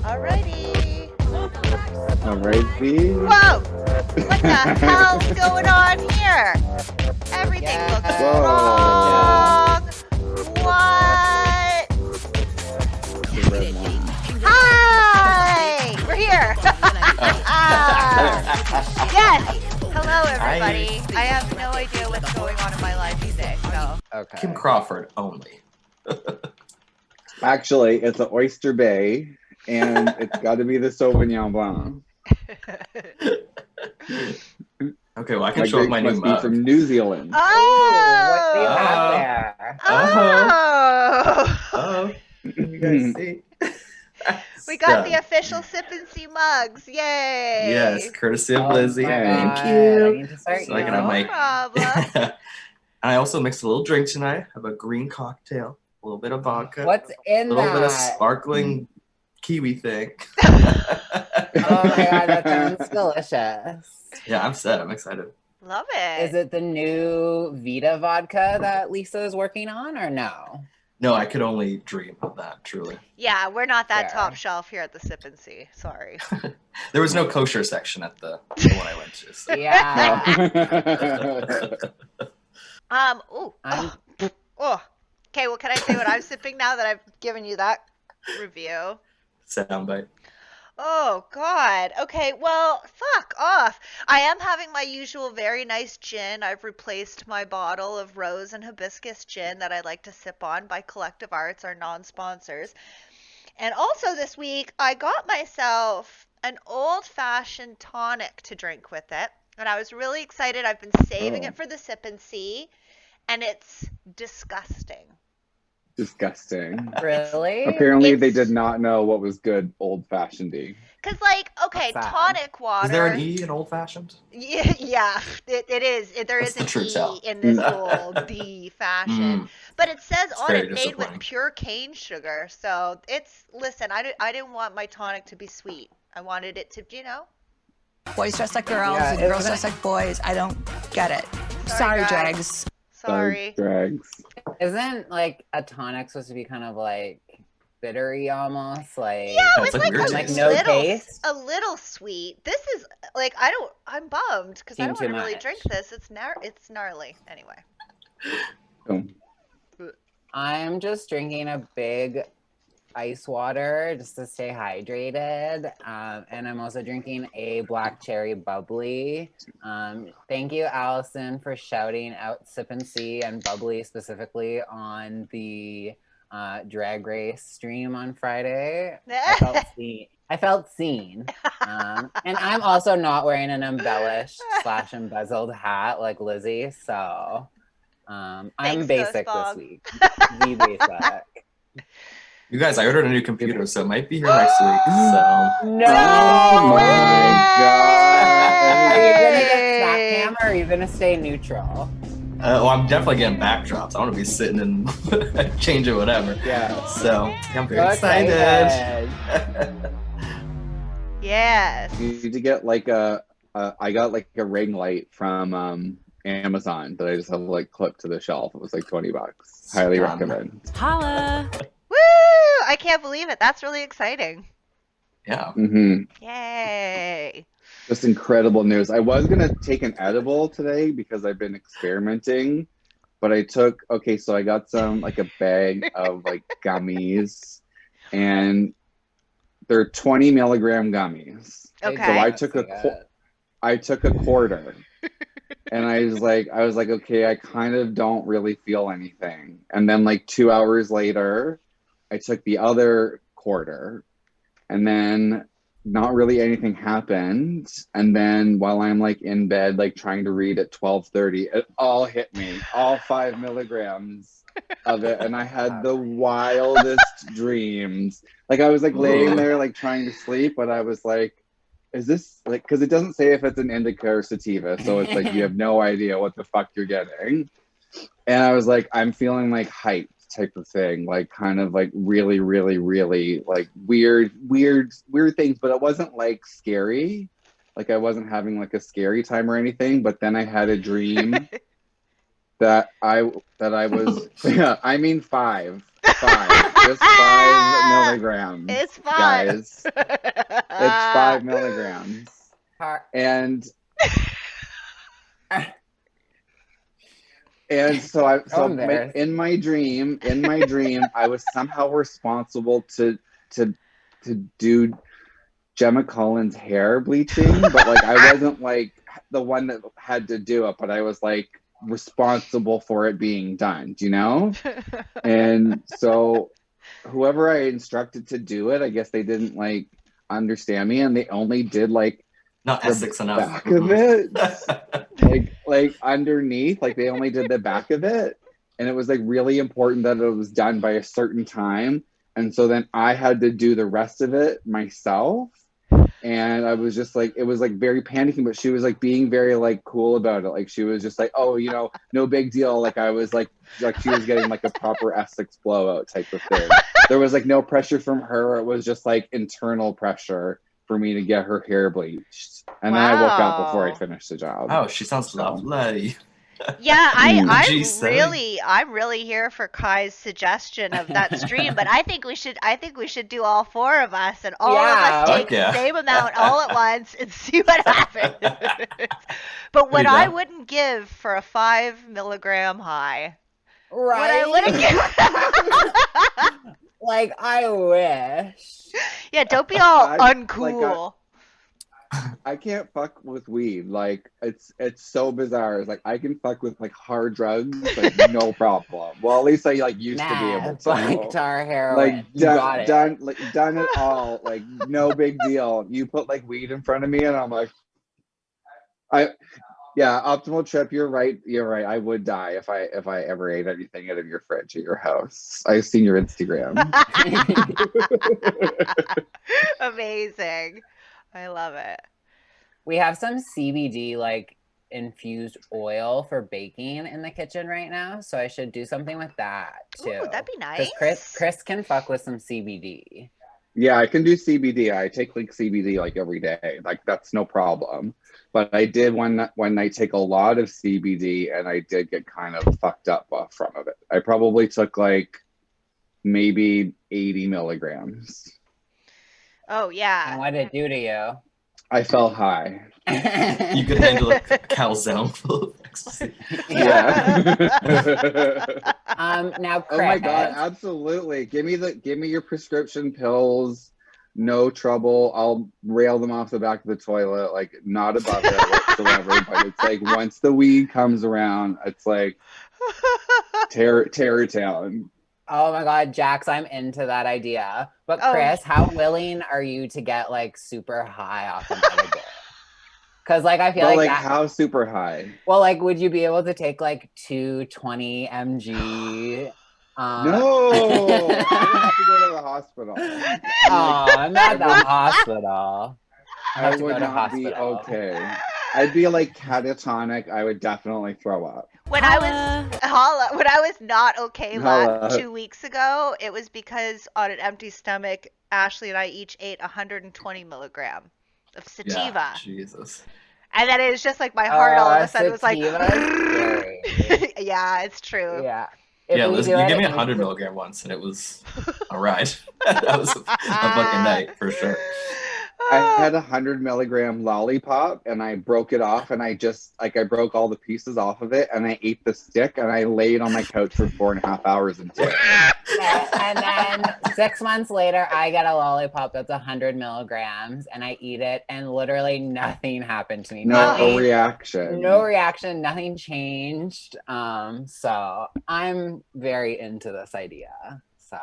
Alrighty. Alrighty. Whoa! What the hell's going on here? Everything looks wrong. What? Hi! We're here. Yes. Hello, everybody. I have no idea what's going on in my life today. So. Okay. Kim Crawford only. Actually, it's an Oyster Bay, and it's got to be the Sauvignon Blanc. Okay, well, I can show my new must be mug. from New Zealand. Oh! What do you have there? Oh! You guys see? We got the official Sip and See mugs. Yay! Yes, courtesy of Lizzie. Thank I you. need to start So I can have No my. problem. And I also mixed a little drink tonight. I have a green cocktail, a little bit of vodka, What's in a little bit of that? sparkling kiwi thing. Oh my god, that sounds delicious. Yeah, I'm set. I'm excited. Love it. Is it the new Vita vodka that Lisa is working on, or no? No, I could only dream of that, truly. Yeah, we're not that Fair. top shelf here at the Sip and See. Sorry. There was no kosher section at the one I went to. So. Yeah. Ooh. Oh. Okay, well, can I say what I'm sipping now that I've given you that review? Soundbite. Oh, God. Okay, well, fuck off. I am having my usual very nice gin. I've replaced my bottle of rose and hibiscus gin that I like to sip on by Collective Arts, our non-sponsors. And also this week, I got myself an old-fashioned tonic to drink with it. And I was really excited. I've been saving it for the Sip and See. And it's disgusting. Disgusting. Really? Apparently, they did not know what was good old-fashioned-y. Because, like, okay, What's that? tonic water. Is there an E in old fashioned? Yeah, it is. There is That's the an true E tell. in this old D fashion. But it says on very it made with disappointing. pure cane sugar. So it's, listen, I didn't want my tonic to be sweet. I wanted it to, you know. Boys dress like girls Yeah, and girls isn't dress like boys. I don't get it. Sorry, Sorry, guys. drags. Sorry. Drags. Isn't like a tonic supposed to be kind of like bittery almost? Like Yeah, it's it's like like, weird a taste. No little, taste? a little sweet. This is like I'm bummed because I Seemed don't too want to really much. drink this. It's gnarly. Anyway. Oh. I'm just drinking a big ice water just to stay hydrated. And I'm also drinking a black cherry bubbly. Thank you, Allison, for shouting out Sip and See and bubbly specifically on the drag race stream on Friday. I felt seen. And I'm also not wearing an embellished / embezzled hat like Lizzie, so I'm Thanks, basic Ghost this Fog. week. The basic. You guys, I ordered a new computer, so it might be here next week. So No! Oh my Are you god. gonna get snap cam or are you gonna stay neutral? well, I'm definitely getting backdrops. I want to be sitting and changing whatever. Yeah. So I'm very So excited. Yes. You need to get like I got like a ring light from Amazon that I just have like clipped to the shelf. It was like $20. Highly Done. recommend. Holla. Woo! I can't believe it. That's really exciting. Yeah. Yay. Just incredible news. I was gonna take an edible today because I've been experimenting, but I took so I got some like a bag of like gummies, and they're 20 milligram gummies. Okay. So I took a quarter. And I was like, okay, I kind of don't really feel anything. And then like 2 hours later, I took the other quarter, and then not really anything happened. And then while I'm like in bed, like trying to read at 12:30, it all hit me, all 5 milligrams of it. And I had the wildest dreams. Like I was like laying there, like trying to sleep, but I was like, is this like, because it doesn't say if it's an indica or sativa, so it's like you have no idea what the fuck you're getting. And I was like, I'm feeling like hyped type of thing, like kind of like really, really, really like weird things, but it wasn't like scary. Like I wasn't having like a scary time or anything. But then I had a dream that I was I mean five. Just 5 milligrams. It's fine. Guys. It's 5 milligrams. And so in my dream, I was somehow responsible to do Gemma Collins' hair bleaching, but like I wasn't like the one that had to do it, but I was like responsible for it being done, do you know? And so whoever I instructed to do it, I guess they didn't like understand me, and they only did like not Essex enough. Back of it, like underneath, like they only did the back of it, and it was like really important that it was done by a certain time, and so then I had to do the rest of it myself, and I was just like, it was like very panicking, but she was like being very like cool about it, like she was just like, oh, you know, no big deal, like I was like she was getting like a proper Essex blowout type of thing. There was like no pressure from her, it was just like internal pressure for me to get her hair bleached. And then I woke up before I finished the job. Oh, she sounds lovely. Yeah, I'm really here for Kai's suggestion of that stream, but I think we should do all four of us, and all of us take the same amount all at once and see what happens. But what I wouldn't give for a 5 milligram high. Right. What I wouldn't give. Like, I wish. Yeah, don't be all uncool. I can't fuck with weed. Like, it's so bizarre. It's like I can fuck with like hard drugs, like no problem. Well, at least I like used to be able to. Like tar, heroin. Like done it all. Like no big deal. You put like weed in front of me, and I'm like, yeah, optimal trip. You're right. I would die if I ever ate anything out of your fridge at your house. I've seen your Instagram. Amazing. I love it. We have some CBD like infused oil for baking in the kitchen right now, so I should do something with that too. Ooh, that'd be nice. Because Chris can fuck with some CBD. Yeah, I can do CBD. I take like CBD like every day. Like that's no problem. But I did one night take a lot of CBD, and I did get kind of fucked up from it. I probably took like maybe 80 milligrams. Oh yeah. And what did it do to you? I felt high. You could handle a calzone full of ecstasy. Yeah. Now, Chris. Oh my god, absolutely. Give me your prescription pills. No trouble. I'll rail them off the back of the toilet. Like not above it whatsoever. But it's like once the weed comes around, it's like terror town. Oh my god, Jax, I'm into that idea. But Chris, how willing are you to get like super high off an edible? Because like I feel like how super high? Well, like would you be able to take like 220 mg? No, I have to go to the hospital. Oh, I'm not the hospital. I would not be okay. I'd be like catatonic. I would definitely throw up. When I was not okay 2 weeks ago, it was because on an empty stomach, Ashley and I each ate 120 milligram of sativa. Yeah, Jesus. And then it was just like my heart all of a sudden was like, yeah, it's true. Yeah. Lizzie, you gave me 100 milligram once, and it was a ride. That was a fucking night for sure. I had 100 milligram lollipop, and I broke it off, and I broke all the pieces off of it, and I ate the stick, and I laid on my couch for 4.5 hours and did. And then 6 months later, I get a lollipop that's 100 milligrams, and I eat it, and literally nothing happened to me. No reaction. No reaction. Nothing changed. So I'm very into this idea. So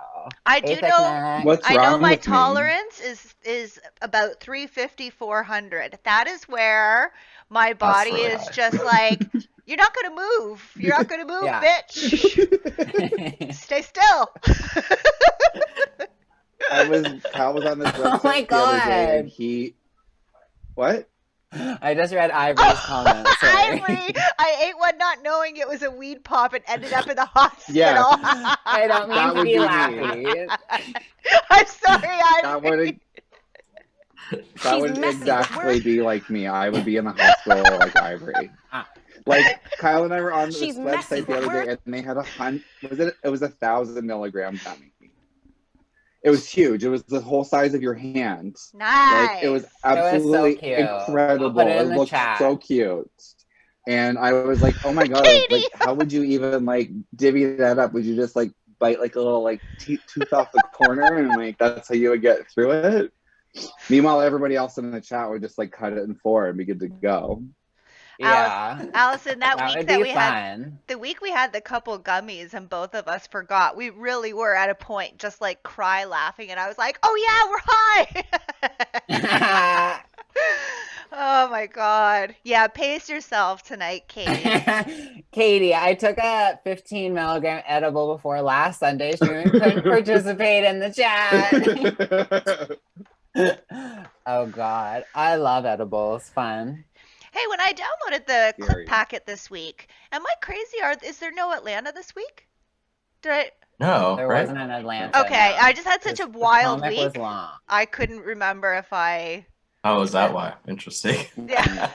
I do know. What's wrong I know my with tolerance is about 350, 400. That is where my body is just like, you're not gonna move. You're not gonna move, bitch. Stay still. Kyle was on this website my the other day, god. and what? I just read Ivory's comment. Ivory, I ate one not knowing it was a weed pop and ended up in the hospital. Yeah. I don't mean to be laughing. I'm sorry, Ivory. That would exactly be like me. I would be in the hospital like Ivory. Like Kyle and I were on this website the other day, and they had it was 1,000 milligram gummy. It was huge. It was the whole size of your hand. Nice. Like, it was It was so absolutely cute. incredible. I'll put it in the looked chat. so cute. And I was like, oh my God, Katie! like, how would you even, like, divvy that up? Would you just, like, bite, like, a little, like, tooth off the corner and, like, that's how you would get through it? Meanwhile, everybody else in the chat would just, like, cut it in 4 and be good to go. Yeah. Allison, that week would that be we had, fun. the week we had the couple gummies and both of us forgot, we really were at a point just like cry laughing, and I was like, oh yeah, we're high. Oh my God. Yeah, pace yourself tonight, Katie. Katie, I took a 15 milligram edible before last Sunday stream and couldn't participate in the chat. Oh God, I love edibles. Fun. Hey, when I downloaded the Scary. clip packet this week, am I crazy? Is there no Atlanta this week? Did I? No, There right? wasn't an Atlanta. Okay, no. I just had such a The wild comic week. was long. I couldn't remember if I. Oh, is that why? Interesting. Yeah.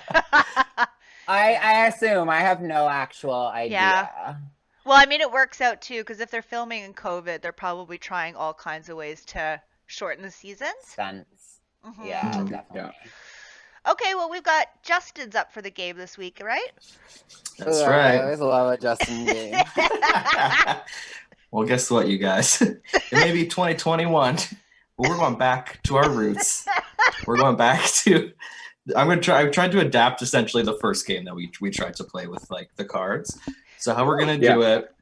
I assume. I have no actual idea. Yeah. Well, I mean, it works out too, because if they're filming in COVID, they're probably trying all kinds of ways to shorten the seasons. Sense. Mhm. Yeah, Mhm. definitely. Okay, well, we've got Justin's up for the game this week, right? That's Ugh, I right. always love a Justin game. Well, guess what, you guys? It may be 2021, but we're going back to our roots. We're going back to. I've tried to adapt essentially the first game that we tried to play with like the cards. So how we're gonna do it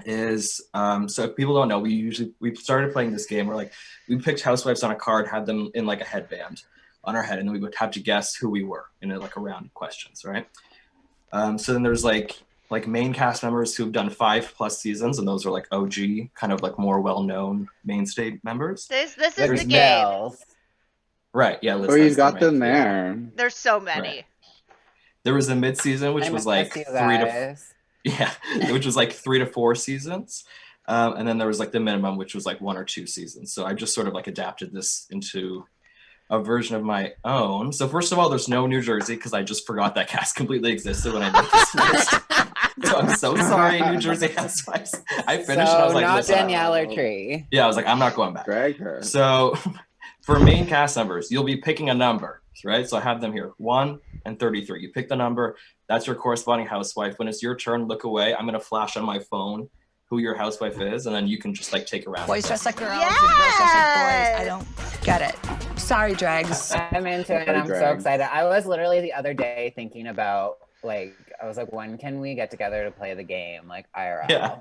is so if people don't know, we started playing this game where we picked housewives on a card, had them in like a headband on our head, and then we would have to guess who we were in a round of questions, right? So then there's like main cast members who've done 5+ seasons, and those are like OG, kind of like more well-known mainstay members. This is the There's game. bells. Right, yeah. Liz, Oh, you've that's got the them main- there. There's so many. Right. There was a mid-season, which I was miss like you 3 to guys. which was like 3 to 4 seasons, and then there was like the minimum, which was like 1 or 2 seasons. So I just sort of like adapted this into a version of my own. So first of all, there's no New Jersey because I just forgot that cast completely existed when I did this first. So I'm so sorry, New Jersey Housewives. I finished and I was like, not listen, Danielle or Tree. yeah, I was like, I'm not going back. Drag her. So for main cast numbers, you'll be picking a number, right? So I have them here, 1 and 33. You pick the number, that's your corresponding housewife. When it's your turn, look away. I'm gonna flash on my phone who your housewife is, and then you can just like take a round. Boys dress like girls and girls dress like boys. I don't get it. Sorry, drags. I'm into it. I'm so Drag. excited. I was literally the other day thinking about I was like, when can we get together to play the game? Like IRL. Yeah,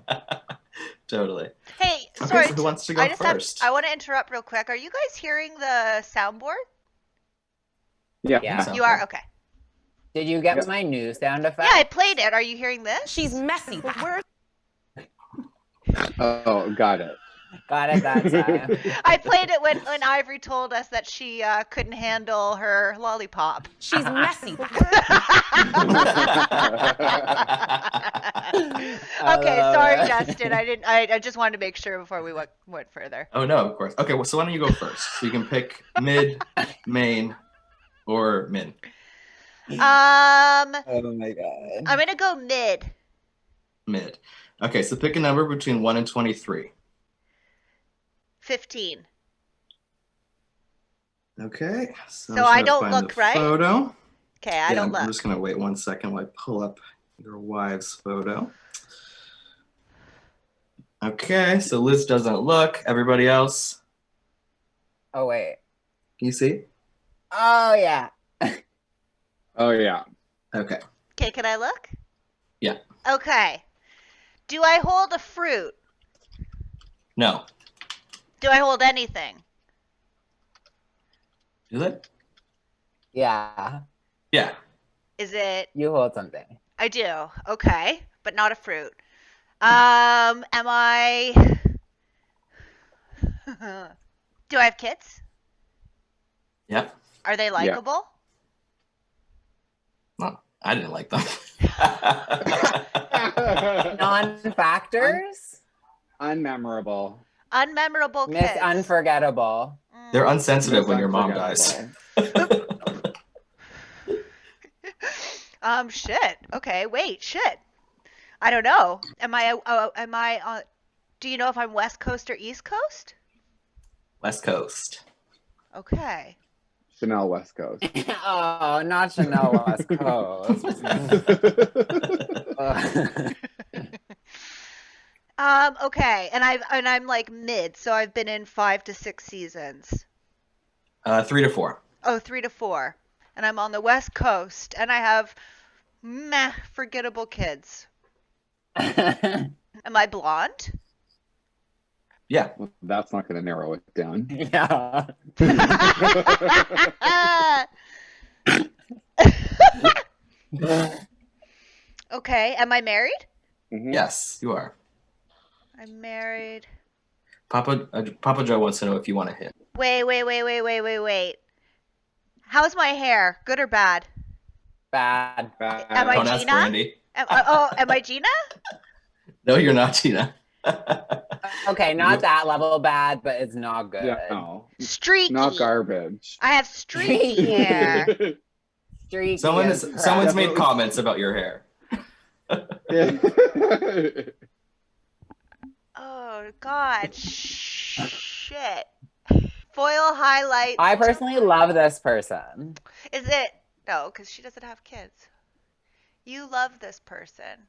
totally. Hey, Okay, sorry. so who wants to go first? I want to interrupt real quick. Are you guys hearing the soundboard? Yeah. Yeah. You are? Okay. Did you get my new sound effect? Yeah, I played it. Are you hearing this? She's messy, but where? Oh, got it. Got it that time. I played it when Ivory told us that she couldn't handle her lollipop. She's messy, but Okay, love sorry, it. Justin. I just wanted to make sure before we went further. Oh no, of course. Okay, well, so why don't you go first? So you can pick mid, main, or min. Oh my god. I'm gonna go mid. Mid. Okay, so pick a number between 1 and 23. 15. Okay. So, So I'm just I gonna don't find look, the right? Photo. Okay, I Yeah, don't I'm look. just gonna wait 1 second while I pull up your wife's photo. Okay, so Liz doesn't look. Everybody else, Oh wait. can you see? Oh yeah. Oh, yeah. Okay. Okay, can I look? Yeah. Okay. Do I hold a fruit? No. Do I hold anything? Is it? Yeah. Yeah. Is it? You hold something. I do. Okay, but not a fruit. Am I? Do I have kids? Yep. Are they likable? No, I didn't like them. Non-factors? Unmemorable. Unmemorable Miss kids. Unforgettable. They're unsensitive when your mom dies. Shit. Okay, wait, shit. I don't know. Am I do you know if I'm West Coast or East Coast? West Coast. Okay. Chanel West Coast. Oh, not Chanel West Coast. Okay, and I'm like mid, so I've been in 5 to 6 seasons. 3 to 4. Oh, 3 to 4. And I'm on the West Coast, and I have forgettable kids. Am I blonde? Yeah. Well, that's not going to narrow it down. Yeah. Okay, am I married? Mhm. Yes, you are. I'm married. Papa Joe wants to know if you want to hit. Wait. How's my hair? Good or bad? Bad. Am I Don't ask Gina? Brandy. Am I Gina? No, you're not, Gina. Okay, not that level bad, but it's not good. Yeah, no. Streaky. Not garbage. I have streaky hair. Streaky Someone's is crap. made comments about your hair. Oh God, shit. Foil highlight. I personally love this person. Is it? No, because she doesn't have kids. You love this person,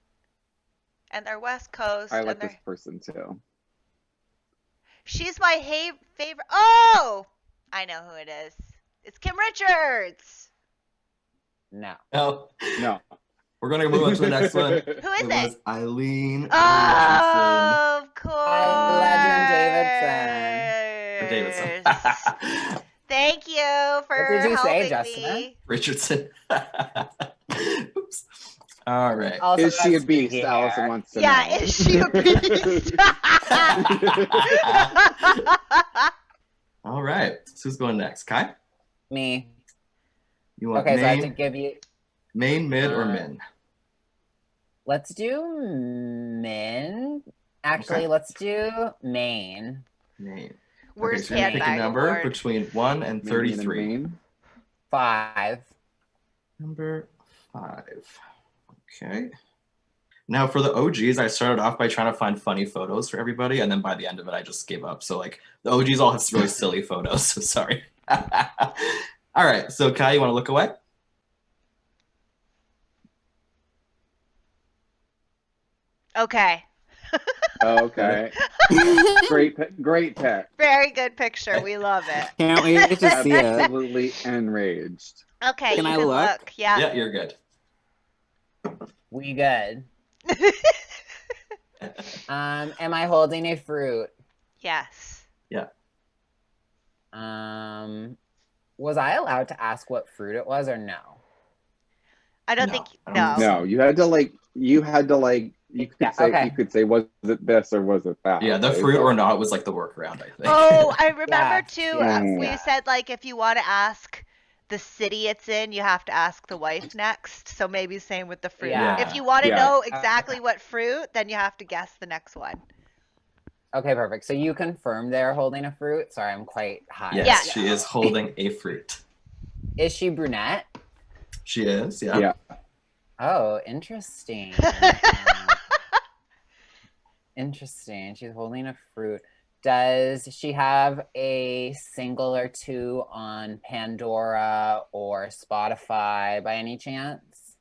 and they're West Coast. I and like they're... this person too. She's my favorite. Oh, I know who it is. It's Kim Richards. No. No. No. We're going to move on to the next one. Who is it? Was Eileen Richardson. Oh, of course. Davidson. Thank you for What did you say, helping Justin? me. Richardson. Oops. All right. Also, Is she a that's beast? streaky Allison hair. wants to Yeah, know. is she a beast? All right. So who's going next? Kai? Me. You want Okay, so I have main, to give you. main, mid, or min? Let's do min. Actually, Okay. let's do main. Main. Where's okay, so you're gonna pick a handbag number award? between 1 and 33. Main. 5. Number 5. Okay. Now for the OGs, I started off by trying to find funny photos for everybody, and then by the end of it, I just gave up. So like the OGs all have really silly photos. So sorry. All right. So Kai, you want to look away? Okay. Okay. Great pick. Very good picture. We love it. Can't wait to see it. Absolutely enraged. Okay, Can you I can look? look. Yeah. Yeah, you're good. We good. Am I holding a fruit? Yes. Yeah. Was I allowed to ask what fruit it was or no? I don't No, think I don't no. No, you had to you could Yeah, say okay. you could say was it this or was it that? Yeah, the right? fruit or not was like the workaround, I think. Oh, I remember Yeah. too. Yeah. We said like if you want to ask the city it's in, you have to ask the wife next. So maybe same with the fruit. Yeah. If you want to Yeah. know exactly what fruit, then you have to guess the next one. Okay, perfect. So you confirmed they're holding a fruit? Sorry, I'm quite high. Yes, Yeah. she is holding a fruit. Is she brunette? She is, yeah. Yeah. Oh, interesting. Interesting. She's holding a fruit. Does she have a single or two on Pandora or Spotify by any chance?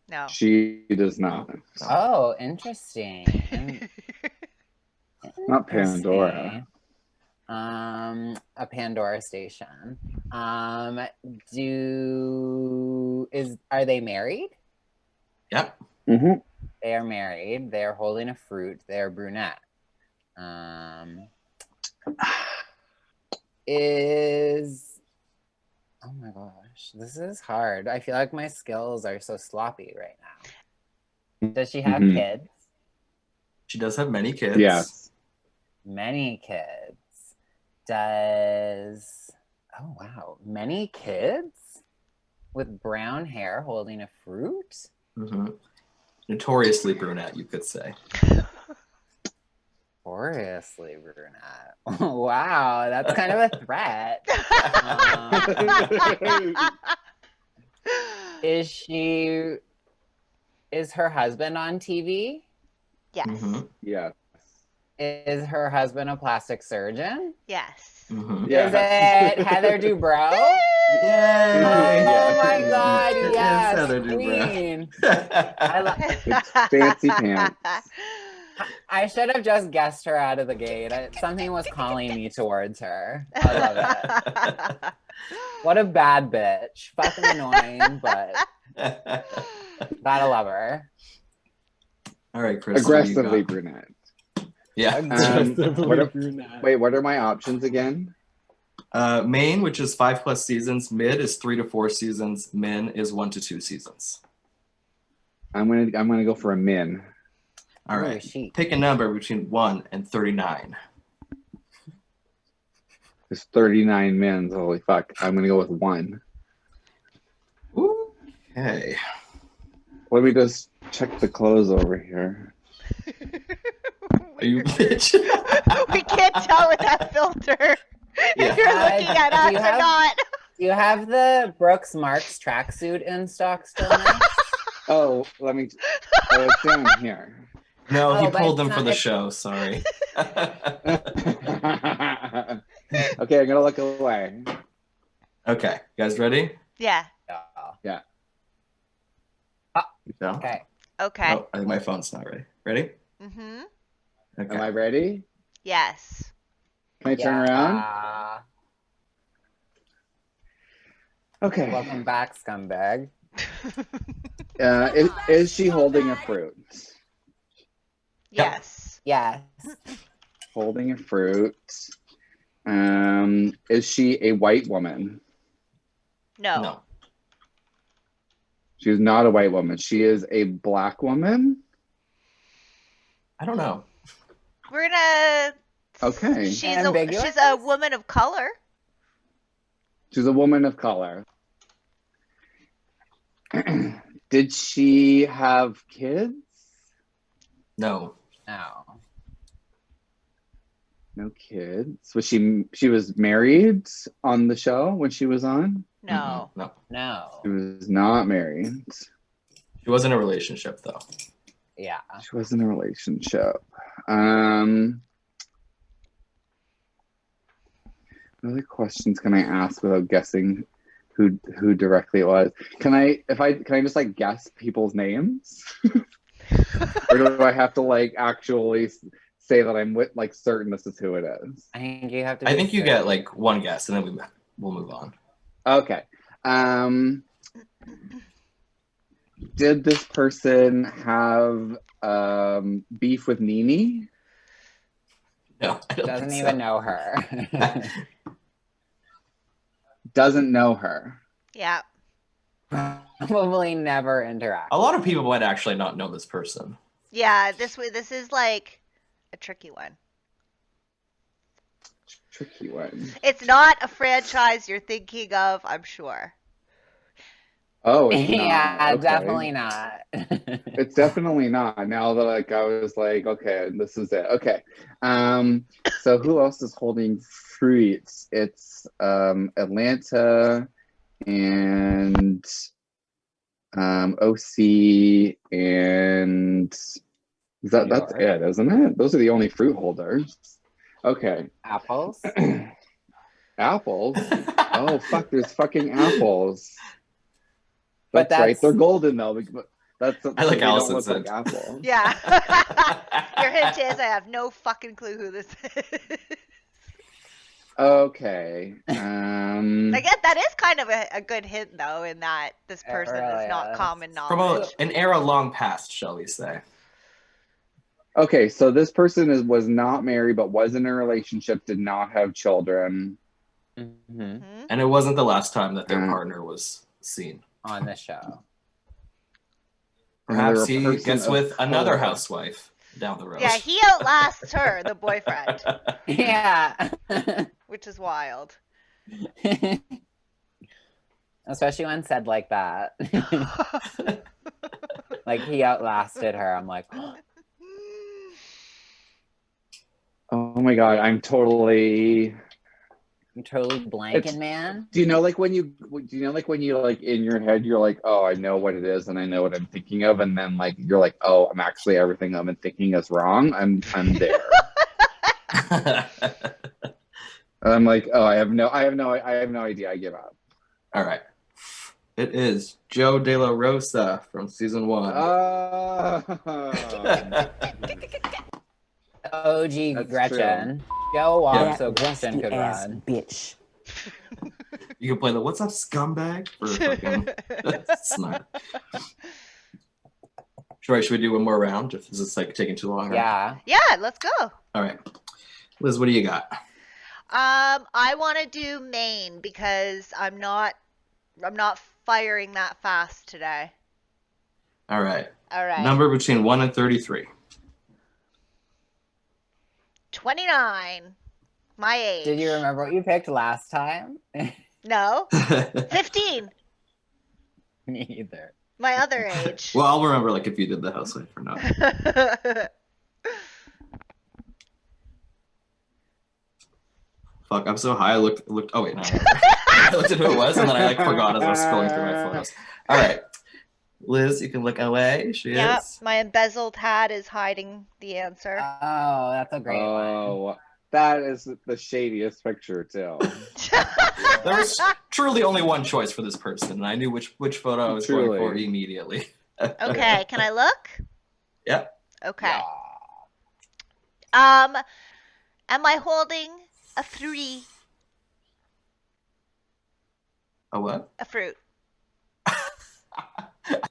No. She does not. Oh, interesting. Not Pandora. A Pandora station. Are they married? Yep. Mm-hmm. They are married. They are holding a fruit. They are brunette. Oh my gosh, this is hard. I feel like my skills are so sloppy right now. Does she have Mhm. kids? She does have many kids. Yes. Many kids. Oh wow, many kids with brown hair holding a fruit? Mm-hmm. Notoriously brunette, you could say. Notoriously brunette. Wow, that's kind of a threat. Is her husband on TV? Yes. Mm-hmm. Yes. Is her husband a plastic surgeon? Yes. Mhm. Yeah. Is it Heather Dubrow? Yay! Oh my God! It is Yes, Heather Dubrow. queen. It's fancy pants. I should have just guessed her out of the gate. Something was calling me towards her. I love it. What a bad bitch. Fucking annoying, but gotta love her. All right, Chris. Aggressively brunette. Yeah. What are my options again? Main, which is 5+ seasons. Mid is 3 to 4 seasons. Min is 1 to 2 seasons. I'm gonna go for a min. All right. Pick a number between 1 and 39. There's 39 mins. Holy fuck! I'm gonna go with 1. Okay. Let me just check the clothes over here. Are you bitch? We can't tell with that filter if you're looking at us or not. Do you have the Brooks Marks tracksuit in stock still now? Oh, let me. Oh, it's down here. No, he but pulled them it's for not- the show. Sorry. Okay, I'm gonna look away. Okay, you guys ready? Yeah. Yeah. No? Okay. Okay. Oh, I think my phone's not ready. Ready? Mm-hmm. Okay. Am I ready? Yes. Can I turn around? Okay. Welcome back, scumbag. Is she holding a fruit? Yes. Yes. Holding a fruit. Is she a white woman? No. No. She's not a white woman. She is a black woman. I don't know. We're gonna. Okay. Ambiguous? She's a woman of color. She's a woman of color. Did she have kids? No. No. No kids. Was she was married on the show when she was on? No. No. No. She was not married. She was in a relationship though. Yeah. She was in a relationship. What other questions can I ask without guessing who directly it was? Can I just like guess people's names? Or do I have to like actually say that I'm certain this is who it is? I think you have to. I think you get like one guess, and then we'll move on. Okay. Did this person have beef with Nene? No, I don't Doesn't think even so. know her. Doesn't know her. Yeah. Probably never interact. A lot of people might actually not know this person. Yeah. This is like a tricky one. Tricky one. It's not a franchise you're thinking of, I'm sure. Oh, it's not. Yeah, Okay. definitely not. It's definitely not. Now that I was like, okay, this is it. Okay. So who else is holding fruits? It's Atlanta and OC and that's it, isn't it? Those are the only fruit holders. Okay. Apples? Apples? Oh fuck, there's fucking apples. But That's right. They're golden though. But I like they don't Allison's look like hint. apples. Yeah. Your hint is I have no fucking clue who this is. Okay. I guess that is kind of a good hint though, in that this person really is not is. common From knowledge. an era long past, shall we say? Okay, so this person was not married, but was in a relationship, did not have children. Mm-hmm. Mhm. And it wasn't the last time that their partner was seen. On the show. Perhaps They're a he person gets of with another color. housewife down the road. Yeah, he outlasts her, the boyfriend, Yeah. which is wild. Especially when said like that. Like he outlasted her. I'm like, Oh my god, I'm totally. I'm totally blanking, man. Do you know like when you like in your head you're like, oh, I know what it is and I know what I'm thinking of, and then like you're like, oh, I'm actually everything I'm thinking is wrong. I'm there. I'm like, oh, I have no idea. I give up. All right. It is Joe De La Rosa from season 1. OG That's Gretchen. Joe walks Yeah. so Gretchen could ass run. bitch. You can play the "What's up, scumbag" for fucking snark. Should we do one more round? If this is like taking too long. Yeah. Yeah, let's go. All right, Liz, what do you got? I want to do Maine because I'm not firing that fast today. All right. All right. Number between 1 and 33. 29. My age. Did you remember what you picked last time? No. 15. Me either. My other age. Well, I'll remember like if you did the housewife or not. Fuck, I'm so high. I looked. Oh wait, no. I looked at who it was, and then I like forgot as I was scrolling through my photos. All right, Liz, you can look away. She Yep, is. my embezzled hat is hiding the answer. Oh, that's a great one. Oh, that is the shadiest picture too. There was truly only one choice for this person, and I knew which photo I was going for immediately. Okay, can I look? Yep. Okay. Yeah. Am I holding a 3? A what? A fruit.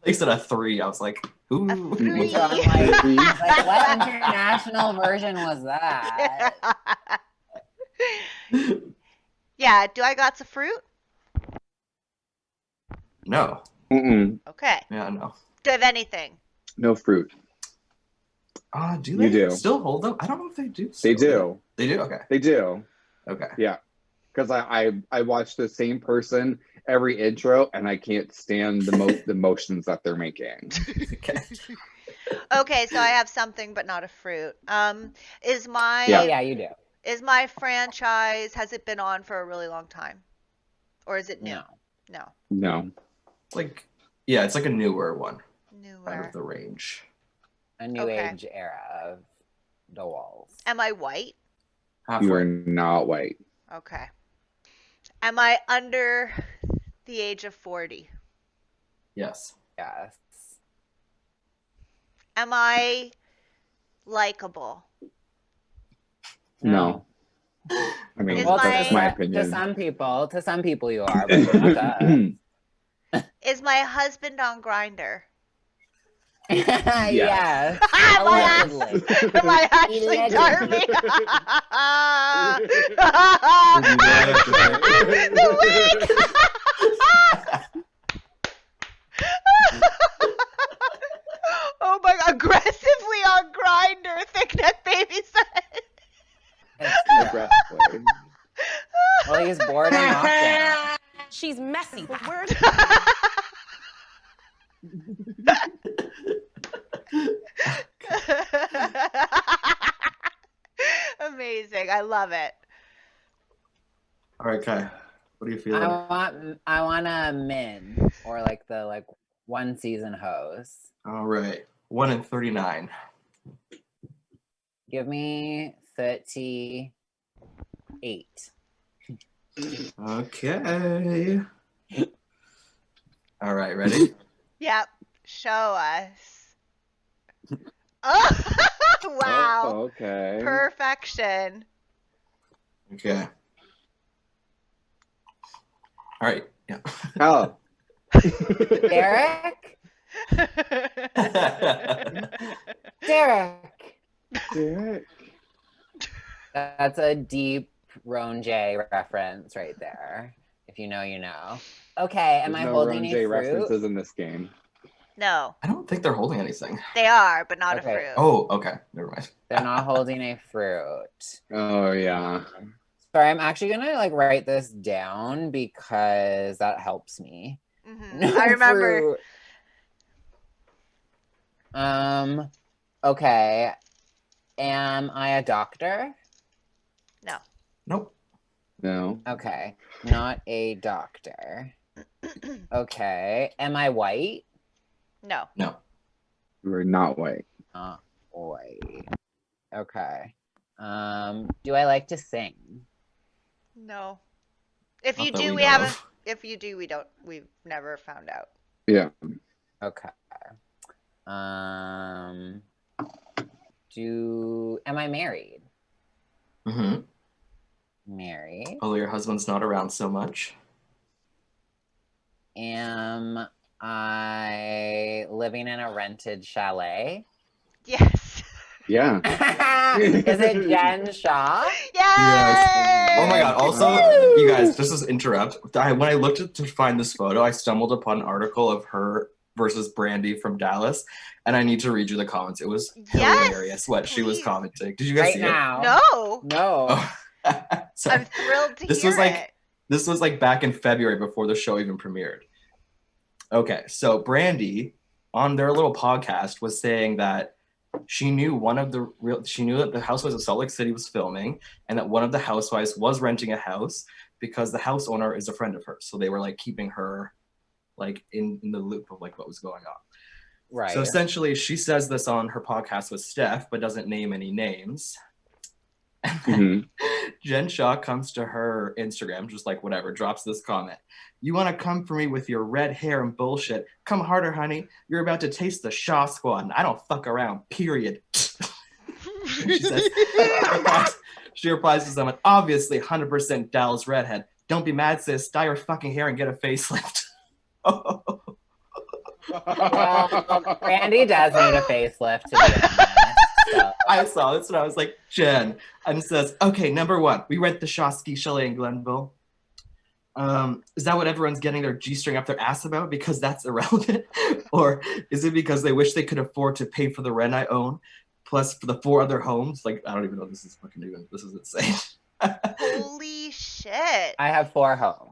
They said a 3. I was like, ooh. A 3. So I'm like, what international version was that? Yeah, do I got some fruit? No. Mm-mm. Okay. Yeah, no. Do I have anything? No fruit. Do You they do. still hold them? I don't know if they do. They still. do. They do? Okay. They do. Okay. Yeah. Because I watch the same person every intro, and I can't stand the motions that they're making. Okay. Okay, so I have something but not a fruit. Is my Oh, yeah, you do. Is my franchise, has it been on for a really long time? Or is it new? No. No. No. Like, yeah, it's like a newer one out Newer. of the range. A new Okay. age era of the walls. Am I white? Halfway. You are not white. Okay. Am I under the age of 40? Yes. Yes. Am I likable? No. I mean, Is that's my- my To opinion. some people you are, but not to us. Is my husband on Grinder? Yes. Am I Allegedly. Am I actually Allegedly. Oh my god, aggressively on Grinder, thick neck baby said. Aggressively. Well, he's bored and lockdown. She's messy, but we're Amazing. I love it. All right, Kai. What are you feeling? I want a min or like the one season host. All right. 1 and 39. Give me 38. Okay. All right, ready? Yep. Show us. Oh, wow. Oh, okay. Perfection. Okay. All right. Yeah. Oh. Derek? Derek. Derek. That's a deep Roan J reference right there. If you know, you know. Okay, am There's I no holding Ron a J fruit? references in this game. No, I don't think they're holding anything. they are, but not Okay. a fruit. Oh, okay. Never mind. They're not holding a fruit. Oh yeah. Sorry, I'm actually gonna write this down because that helps me. Mhm. No I remember. fruit. Okay. Am I a doctor? No. Nope. No. Okay. Not a doctor. Okay. Am I white? No. No. You are not white. Not white. Okay. Do I like to sing? No. If Not you that do, we we know haven't. of. If you do, we don't. We've never found out. Yeah. Okay. Am I married? Mm-hmm. Married. Although your husband's not around so much. Am I living in a rented chalet? Yes. Yeah. Is it Jen Shaw? Yes. Oh my god. Also, you guys, just as interrupt. When I looked to find this photo, I stumbled upon an article of her versus Brandy from Dallas, and I need to read you the comments. It was Yes, hilarious what she was please. commenting. Did you guys Right see now? No. No. it? Oh. Sorry. I'm thrilled to This hear was like it. this was like back in February before the show even premiered. Okay, so Brandy on their little podcast was saying that she knew that the Housewives of Salt Lake City was filming, and that one of the housewives was renting a house because the house owner is a friend of hers. So they were like keeping her like in the loop of like what was going on. Right. So essentially, she says this on her podcast with Steph, but doesn't name any names. Mhm. Jen Shaw comes to her Instagram, just like whatever, drops this comment. You want to come for me with your red hair and bullshit? Come harder, honey. You're about to taste the Shaw squad, and I don't fuck around, period. she says, she replies to someone, obviously 100% Dallas redhead. Don't be mad, sis. Dye your fucking hair and get a facelift. Well, Brandy does need a facelift, to be honest. So. I saw this and I was like, Jen. And it says, okay, number one, we rent the Shaw Ski Chalet in Glenville. Is that what everyone's getting their G-string up their ass about? Because that's irrelevant? Or is it because they wish they could afford to pay for the rent I own, plus for the 4 other homes? Like, I don't even know. This is insane. Holy shit. I have 4 homes.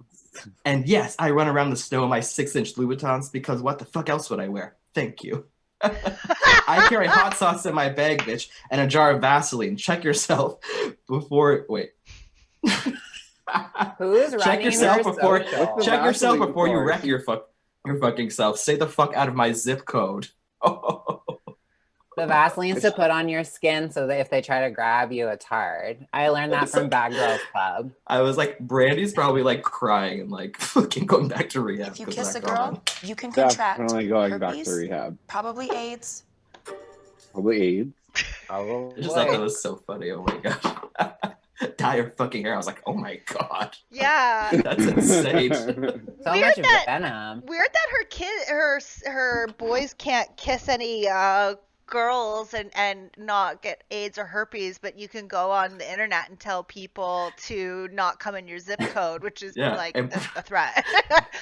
And yes, I run around the snow in my 6-inch Louboutins because what the fuck else would I wear? Thank you. I carry hot sauce in my bag, bitch, and a jar of Vaseline. Check yourself before. Wait. Who's check running yourself your before. social? Check yourself Vaseline before you for? wreck your fucking self. Stay the fuck out of my zip code. The Vaseline's to put on your skin so that if they try to grab you, it's hard. I learned that from Bad Girls Club. I was like, Brandy's probably like crying and like fucking going back to rehab. If you 'cause kiss a that girl, you can contract Definitely going back to herpes, rehab. probably AIDS. Probably AIDS. Oh, I just thought that was so funny. Oh my god. Dye your fucking hair. I was like, oh my god. Yeah. That's insane. so Weird much that- venom. Weird that her boys can't kiss any girls and not get AIDS or herpes, but you can go on the internet and tell people to not come in your zip code, which is Yeah, like and- a threat.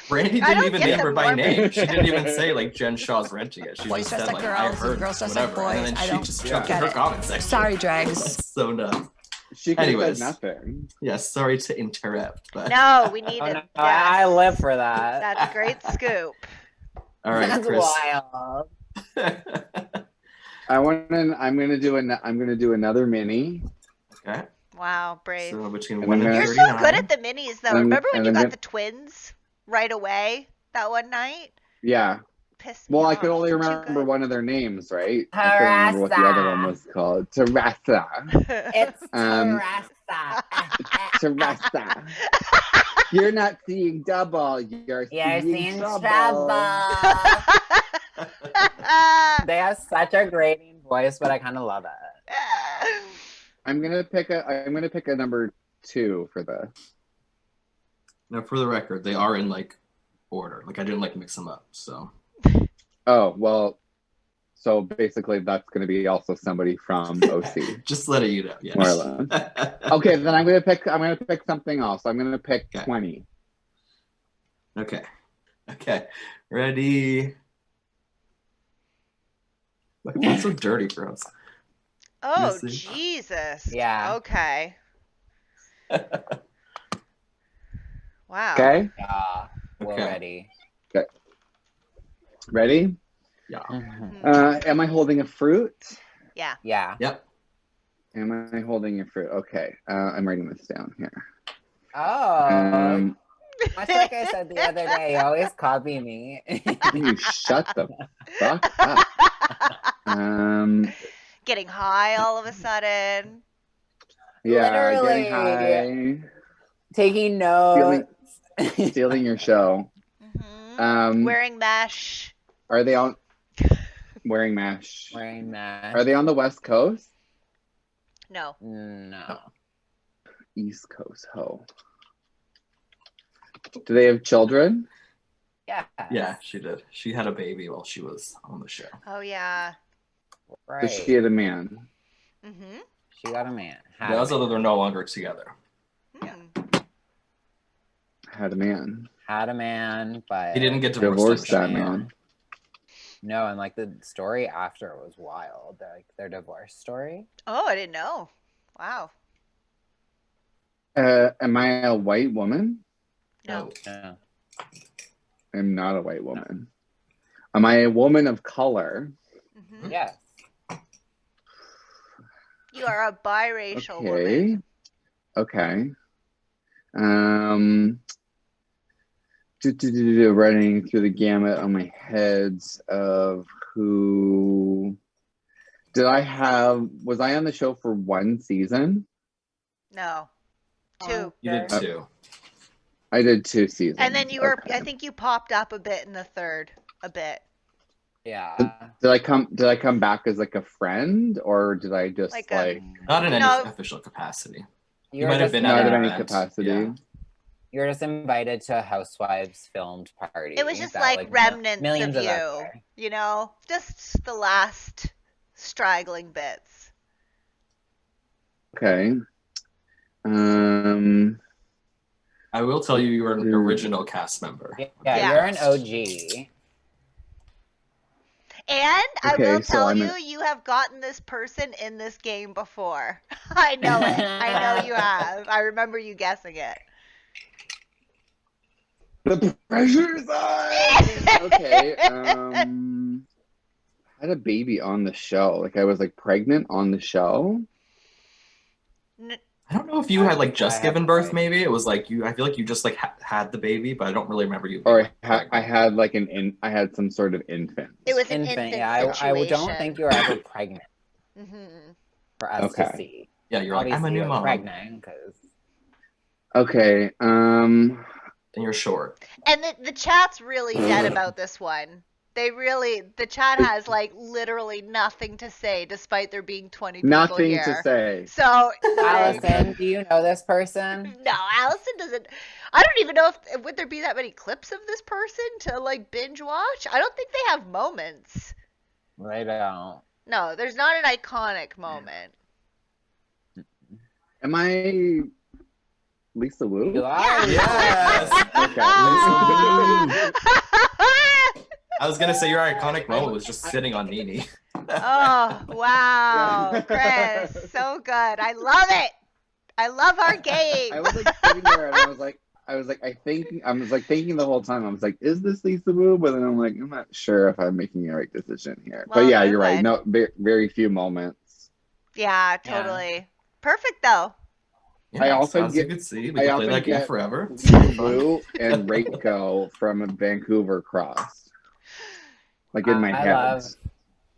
Brandy I didn't don't even get name the her by Mormon name. She shit. didn't even say like Jen Shaw's renting it. She Boys just dress said like like I girls, heard girls dress like whatever, and boys. then I she don't just get jumped in her it. comment section. Sorry, Dregs. That's so nuts. She could have Anyways. said nothing. Yes, sorry to interrupt, but No, we need Oh, it. no, Yes. I live for that. That's a great scoop. all right, That's Chris. wild. I'm gonna do another mini. Okay, Wow, brave. so between And 1 then and You're 39. so good at the minis, though. And- Remember when and you then got the twins right away that one night? Yeah. Pissed me Well, off. I could only Too remember good. one of their names, right? I couldn't remember what the other one was called. Teresa. It's Um, Teresa. Teresa. You're not seeing double. You're You're seeing seeing trouble. trouble. They have such a grating voice, but I kind of love it. I'm gonna pick a number 2 for this. Now, for the record, they are in like order. Like I didn't like mix them up. So Oh well. So basically, that's gonna be also somebody from OC. just letting you know. Yeah. More or less. Okay, then I'm gonna pick something else. I'm gonna pick Okay. 20. Okay. Ready? Why are you so dirty, girls? Oh, Missy. Jesus. Yeah. Okay. Wow. Okay, Yeah, we're Okay. ready. ready? Yeah. Mhm. Am I holding a fruit? Yeah. Yeah. Yep. Am I holding a fruit? Okay, I'm writing this down here. Oh, much like I said the other day, you always copy me. You shut the fuck up. Getting high all of a sudden. Yeah, Literally. getting high. Taking notes. Stealing your show. Wearing mesh. Are they on wearing mesh? Wearing mesh. Are they on the West Coast? No. No. East Coast, ho. Do they have children? Yeah. Yeah, she did. She had a baby while she was on the show. Oh yeah. Right. Does she had a man? She got a man. That's although they're no longer together. Had a man. Had a man, but He didn't get Divorced that anymore. man. no, and like the story after was wild. Like their divorce story. Oh, I didn't know. Wow. Am I a white woman? No. No. I'm not a white woman. Am I a woman of color? Yes. You are a biracial Okay. woman. Okay. Running through the gamut on my heads of who was I on the show for one season? No. 2. You did 2. I did 2 seasons. And then you were, Okay. I think you popped up a bit in the 3rd. A bit. Yeah. Did I come back as like a friend, or did I just Like like, a- Not in any No. official capacity. You You were might have just been not at in an any event. capacity? Yeah. You were just invited to a Housewives filmed party. It was just that, like remnants millions of us you. there. You know? Just the last straggling bits. Okay. I will tell you were an original cast member. Yeah, Yeah. you're an OG. And I Okay, will so tell I'm you, you have gotten this person in this game before. I know it. I know you have. I remember you guessing it. The pressure's on. Okay. Had a baby on the show. Like I was like pregnant on the show. I don't know if you had like I just have given no birth. idea. Maybe it was like you. I feel like you just like had the baby, but I don't really remember you. Or being, I pregnant. had like I had some sort of infant. It was an Infant. infant Yeah, I situation. don't think you were ever pregnant for us to Okay. see. Yeah, you're like I'm a Obviously, new you're mom, pregnant because Okay. and you're short. And the chat's really dead about this one. The chat has like literally nothing to say despite there being 20 people Nothing here. to say. So, like, Allison, do you know this person? no, Allison doesn't. I don't even know if would there be that many clips of this person to like binge watch. I don't think they have moments. I don't. No, there's not an iconic moment. Am I Lisa Wu? You are. Yes. Okay. I was gonna say your iconic moment was just sitting on Nene. Oh, wow. Yeah. Chris, so good. I love it. I love our game. I was like sitting there and I was like thinking the whole time. I was like, is this Lisa Wu? But then I'm like, I'm not sure if I'm making the right decision here. Well, but yeah, no, you're right. good. No, very few moments. Yeah, totally. Perfect, though. Yeah, I also as you get- could see, we I can play often that game get forever. Lisa Wu and Reiko from Vancouver Cross. Like in my head.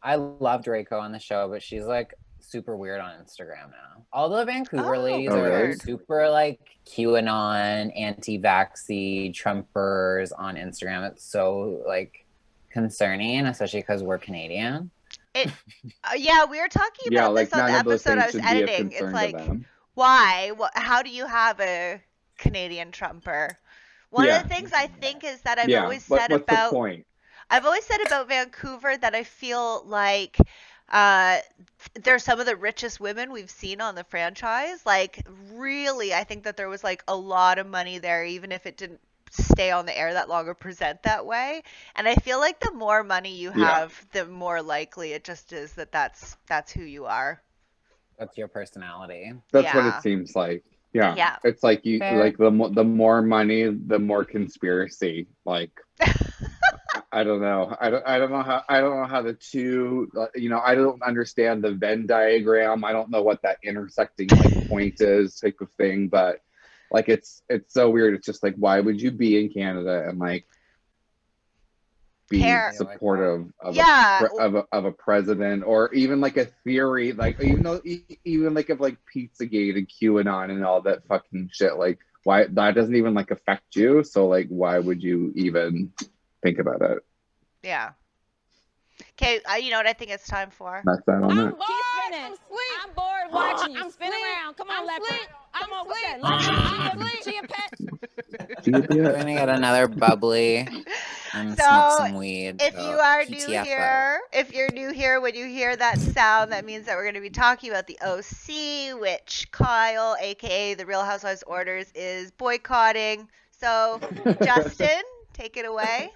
I love Draco on the show, but she's like super weird on Instagram now. All the Vancouver ladies Oh, are really? like super like QAnon, anti-vaxxy, Trumpers on Instagram. It's so like concerning, especially because we're Canadian. Yeah, we were talking Yeah, about like this on the none of those episode I things was should be a editing. concern It's to like, them. why? How do you have a Canadian Trumper? One Yeah. of the things I think is that I've Yeah, always but said what's about the point? I've always said about Vancouver that I feel like they're some of the richest women we've seen on the franchise. Like, really, I think that there was like a lot of money there, even if it didn't stay on the air that long or present that way. And I feel like the more money you Yeah. have, the more likely it just is that that's who you are. That's your personality. That's what Yeah. it seems like. Yeah. Yeah. It's like you Fair. like the more money, the more conspiracy. Like I don't know. I don't know how the two. I don't understand the Venn diagram. I don't know what that intersecting like point is, type of thing. But like it's so weird. It's just like, why would you be in Canada and like be Care. supportive of Yeah. of a president, or even like a theory, like even like of like Pizzagate and QAnon and all that fucking shit. Like, why that doesn't even like affect you. So like, why would you even think about it? Yeah. Okay, you know what I think it's time for? That's that on I'm it. bored. I'm asleep. I'm bored watching you spin around. Come on, leopard. Come on, what's that? Leopard. Chia pet. We're gonna get another bubbly and So, smoke some weed. If so you are new PTFO. here, if you're new here, when you hear that sound, that means that we're going to be talking about the OC, which Kyle, aka the Real Housewives Orders, is boycotting. So, Justin, take it away.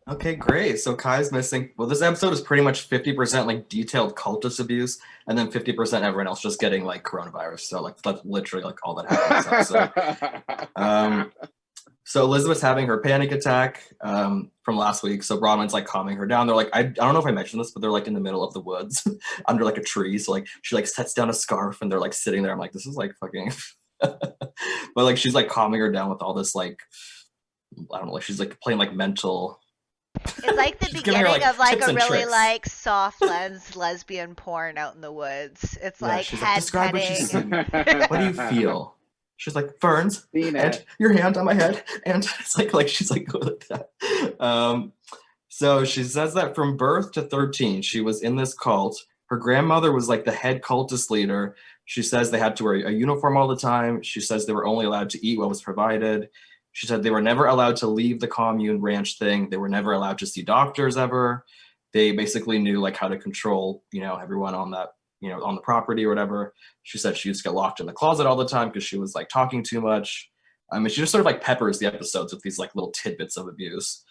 Okay, great. So Kai's missing. Well, this episode is pretty much 50% like detailed cultist abuse, and then 50% everyone else just getting like coronavirus. So like that's literally like all that happened in this episode. So Elizabeth's having her panic attack from last week. So Bronwyn's like calming her down. They're like, I don't know if I mentioned this, but they're like in the middle of the woods under like a tree. So like she like sets down a scarf and they're like sitting there. I'm like, this is like fucking. But like she's like calming her down with all this like, I don't know, like she's like playing like mental. It's like the beginning of like a really like soft lens lesbian porn out in the woods. It's Yeah, like she's head describe what she's petting. seeing. What do you feel? She's like, ferns, Seen and it. your hand on my head. And it's like she's like, like that. So she says that from birth to 13, she was in this cult. Her grandmother was like the head cultist leader. She says they had to wear a uniform all the time. She says they were only allowed to eat what was provided. She said they were never allowed to leave the commune ranch thing. They were never allowed to see doctors ever. They basically knew like how to control, you know, everyone on that, you know, on the property or whatever. She said she used to get locked in the closet all the time because she was like talking too much. I mean, she just sort of like peppers the episodes with these like little tidbits of abuse.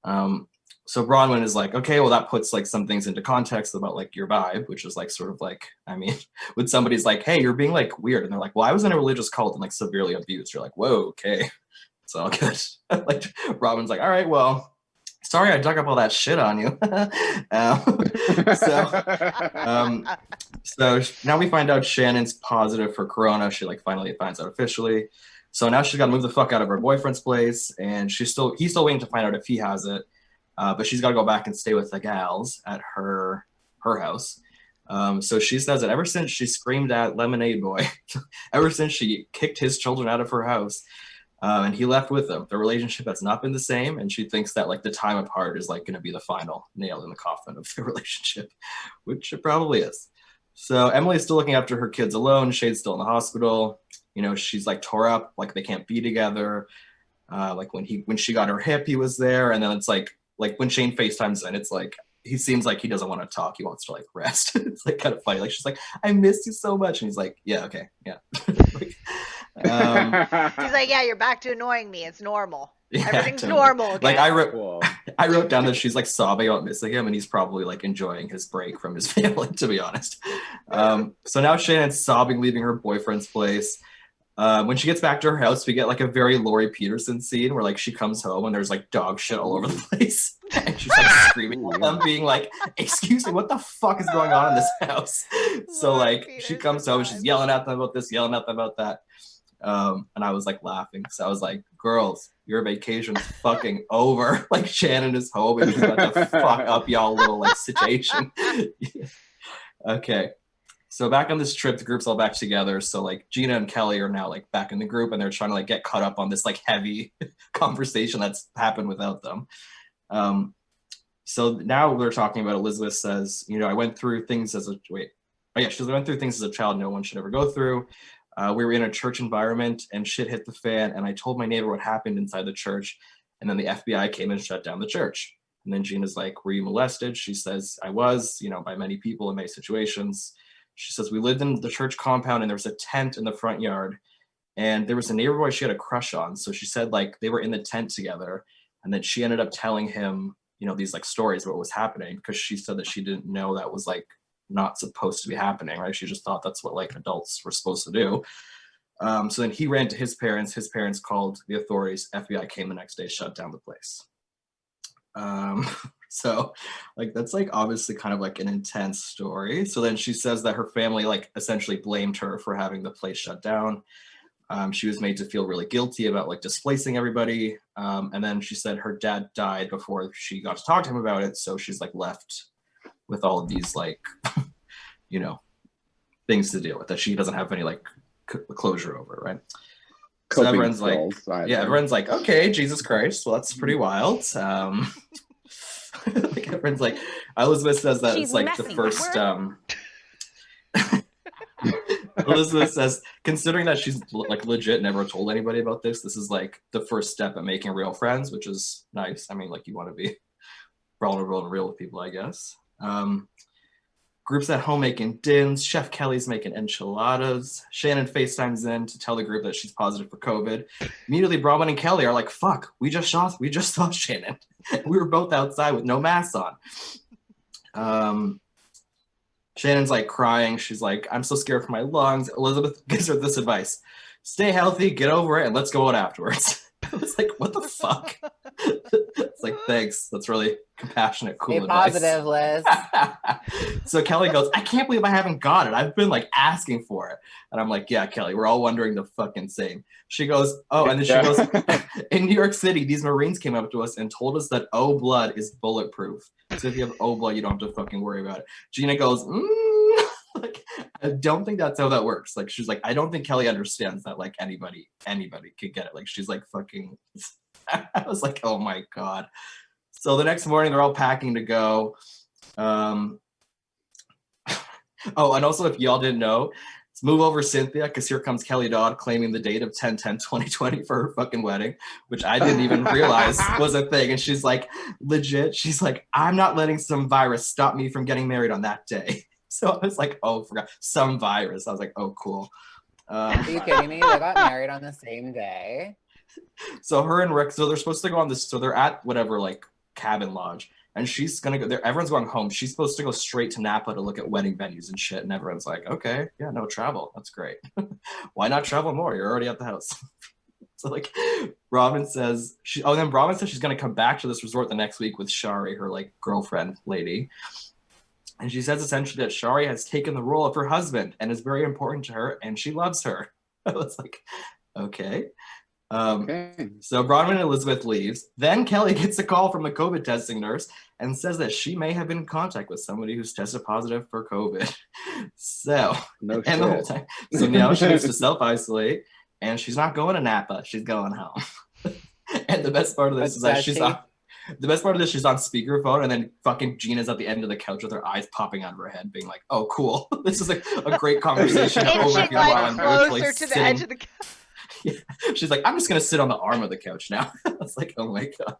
So Bronwyn is like, okay, well that puts like some things into context about like your vibe, which is like sort of like, I mean, when somebody's like, hey, you're being like weird. And they're like, well, I was in a religious cult and like severely abused. You're like, whoa, okay. It's all good. Like Robin's like, all right, well, sorry I dug up all that shit on you. So now we find out Shannon's positive for corona. She like finally finds out officially. So now she's got to move the fuck out of her boyfriend's place, and he's still waiting to find out if he has it. But she's got to go back and stay with the gals at her house. So she says that ever since she screamed at Lemonade Boy, ever since she kicked his children out of her house, and he left with them, the relationship has not been the same, and she thinks that like the time apart is like going to be the final nail in the coffin of the relationship, which it probably is. So Emily's still looking after her kids alone. Shade's still in the hospital. You know, she's like tore up, like they can't be together. Like when she got her hip, he was there, and then it's like when Shane FaceTimes in, it's like he seems like he doesn't want to talk. He wants to like rest. It's like kind of funny. Like she's like, I miss you so much, and he's like, yeah, okay, yeah. Like, He's like, yeah, you're back to annoying me. It's normal. yeah, Everything's totally. normal again. Like I Cool. wrote down that she's like sobbing about missing him, and he's probably like enjoying his break from his family, to be honest. So now Shannon's sobbing, leaving her boyfriend's place. When she gets back to her house, we get like a very Laurie Peterson scene where like she comes home and there's like dog shit all over the place, and she's like screaming at them, being like, "Excuse me, what the fuck is going on in this house?" So Laurie like she Peterson comes home and she's vibes. yelling at them about this, yelling at them about that. And I was like laughing. So I was like, girls, your vacation's fucking over. Like Shannon is home and she's about to fuck up y'all little like situation. Okay. So back on this trip, the group's all back together. So like Gina and Kelly are now like back in the group, and they're trying to like get caught up on this like heavy conversation that's happened without them. So now they're talking about, Elizabeth says, you know, I went through things as a child no one should ever go through. We were in a church environment and shit hit the fan, and I told my neighbor what happened inside the church, and then the FBI came and shut down the church. And then Gina's like, were you molested? She says, I was, you know, by many people in many situations. She says, we lived in the church compound and there was a tent in the front yard, and there was a neighbor boy she had a crush on. So she said like they were in the tent together, and then she ended up telling him, you know, these like stories of what was happening, because she said that she didn't know that was like not supposed to be happening, right? She just thought that's what like adults were supposed to do. So then he ran to his parents called the authorities, FBI came the next day, shut down the place. So like that's like obviously kind of like an intense story. So then she says that her family like essentially blamed her for having the place shut down. She was made to feel really guilty about like displacing everybody. And then she said her dad died before she got to talk to him about it. So she's like left with all of these like, you know, things to deal with that she doesn't have any like closure over, right? So Coping everyone's like, skills, either. yeah, everyone's like, okay, Jesus Christ, well, that's pretty wild. Like everyone's like, Elizabeth says that She's it's like messy. the first. Elizabeth says, considering that she's like legit never told anybody about this, this is like the first step at making real friends, which is nice. I mean, like, you want to be vulnerable and real with people, I guess. Groups at home making dins. Chef Kelly's making enchiladas. Shannon FaceTimes in to tell the group that she's positive for COVID. Immediately, Bronwyn and Kelly are like, fuck, we just saw Shannon. We were both outside with no masks on. Shannon's like crying. She's like, I'm so scared for my lungs. Elizabeth gives her this advice: stay healthy, get over it, and let's go out afterwards. I was like, what the fuck? It's like, thanks. That's really compassionate, cool Stay advice. positive, Liz. So Kelly goes, I can't believe I haven't got it. I've been like asking for it. And I'm like, yeah, Kelly, we're all wondering the fucking same. She goes, oh, and then she goes, in New York City, these Marines came up to us and told us that O blood is bulletproof. So if you have O blood, you don't have to fucking worry about it. Gina goes, like, I don't think that's how that works. Like, she's like, I don't think Kelly understands that like anybody could get it. Like, she's like fucking, I was like, oh my God. So the next morning they're all packing to go. Oh, and also if y'all didn't know, let's move over Cynthia, because here comes Kelly Dodd claiming the date of 10/10/2020 for her fucking wedding, which I didn't even realize was a thing. And she's like, legit, she's like, I'm not letting some virus stop me from getting married on that day. So I was like, oh, forgot, some virus. I was like, oh, cool. Are you kidding me? They got married on the same day. So her and Rick, so they're supposed to go on this, so they're at whatever, like, cabin lodge, and she's gonna go there. Everyone's going home. She's supposed to go straight to Napa to look at wedding venues and shit. And everyone's like, okay, yeah, no, travel. That's great. Why not travel more? You're already at the house. So like, Robin says then Robin says she's gonna come back to this resort the next week with Shari, her like girlfriend lady. And she says essentially that Shari has taken the role of her husband and is very important to her, and she loves her. I was like, okay. So Bronwyn and Elizabeth leaves. Then Kelly gets a call from the COVID testing nurse and says that she may have been in contact with somebody who's tested positive for COVID. So, No and the whole time. So now she needs to self-isolate, and she's not going to Napa. She's going home. And the best part of this is that she's on speakerphone, and then fucking Gina's at the end of the couch with her eyes popping out of her head, being like, "Oh, cool. This is like a great conversation to overhear while I'm closer to the edge of the couch. Yeah. She's like, I'm just gonna sit on the arm of the couch now. I was like, oh my God.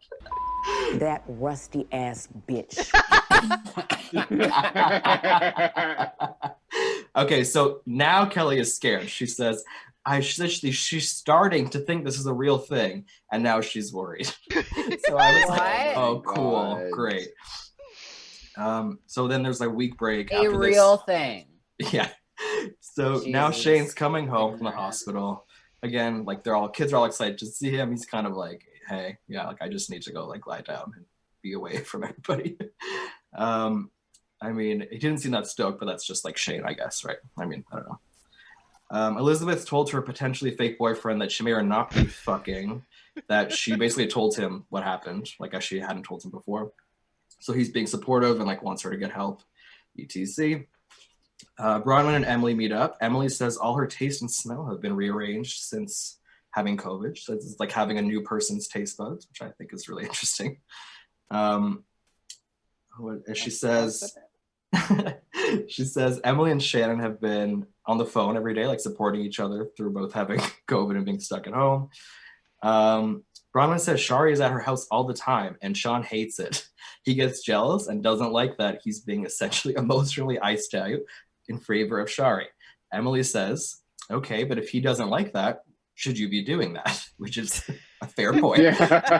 That rusty ass bitch. Okay, so now Kelly is scared. She says, she's starting to think this is a real thing, and now she's worried. So I was like, oh, cool, God. great. So then there's a week break. A real thing. Yeah. So now Jesus. Shane's coming home from the hospital. Again, like kids are all excited to see him. He's kind of like, hey, yeah, like I just need to go like lie down and be away from everybody. I mean, he didn't seem that stoked, but that's just like Shane, I guess, right? I mean, I don't know. Elizabeth told her potentially fake boyfriend that she may or not be fucking, that she basically told him what happened, like she hadn't told him before. So he's being supportive and like wants her to get help, etc. Bronwyn and Emily meet up. Emily says all her taste and smell have been rearranged since having COVID. So it's like having a new person's taste buds, which I think is really interesting. She says, Emily and Shannon have been on the phone every day, like supporting each other through both having COVID and being stuck at home. Bronwyn says Shari is at her house all the time, and Sean hates it. He gets jealous and doesn't like that he's being essentially emotionally iced out in favor of Shari. Emily says, okay, but if he doesn't like that, should you be doing that? Which is a fair point.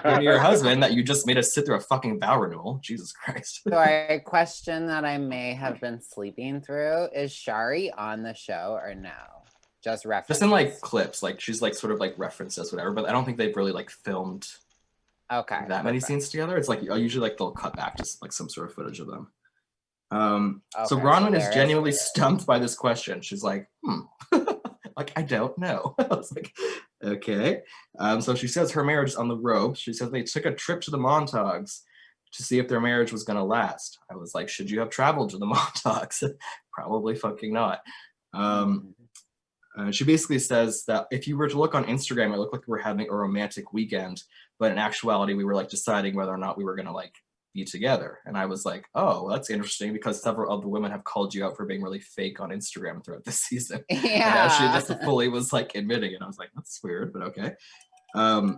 When your husband that you just made us sit through a fucking vow renewal. Jesus Christ. So a question that I may have been sleeping through, is Shari on the show or no? Just references? Just in like clips, like she's like sort of like references, whatever, but I don't think they've really like filmed that many scenes together. It's like usually like they'll cut back just like some sort of footage of them. So Bronwyn is genuinely stumped by this question. She's like, like, I don't know. I was like, okay. So she says her marriage is on the ropes. She says they took a trip to the Montagues to see if their marriage was going to last. I was like, should you have traveled to the Montagues? Probably fucking not. She basically says that if you were to look on Instagram, it looked like we were having a romantic weekend, but in actuality, we were like deciding whether or not we were gonna like be together. And I was like, oh, well, that's interesting because several other women have called you out for being really fake on Instagram throughout this season. And now she just fully was like admitting it. I was like, that's weird, but okay.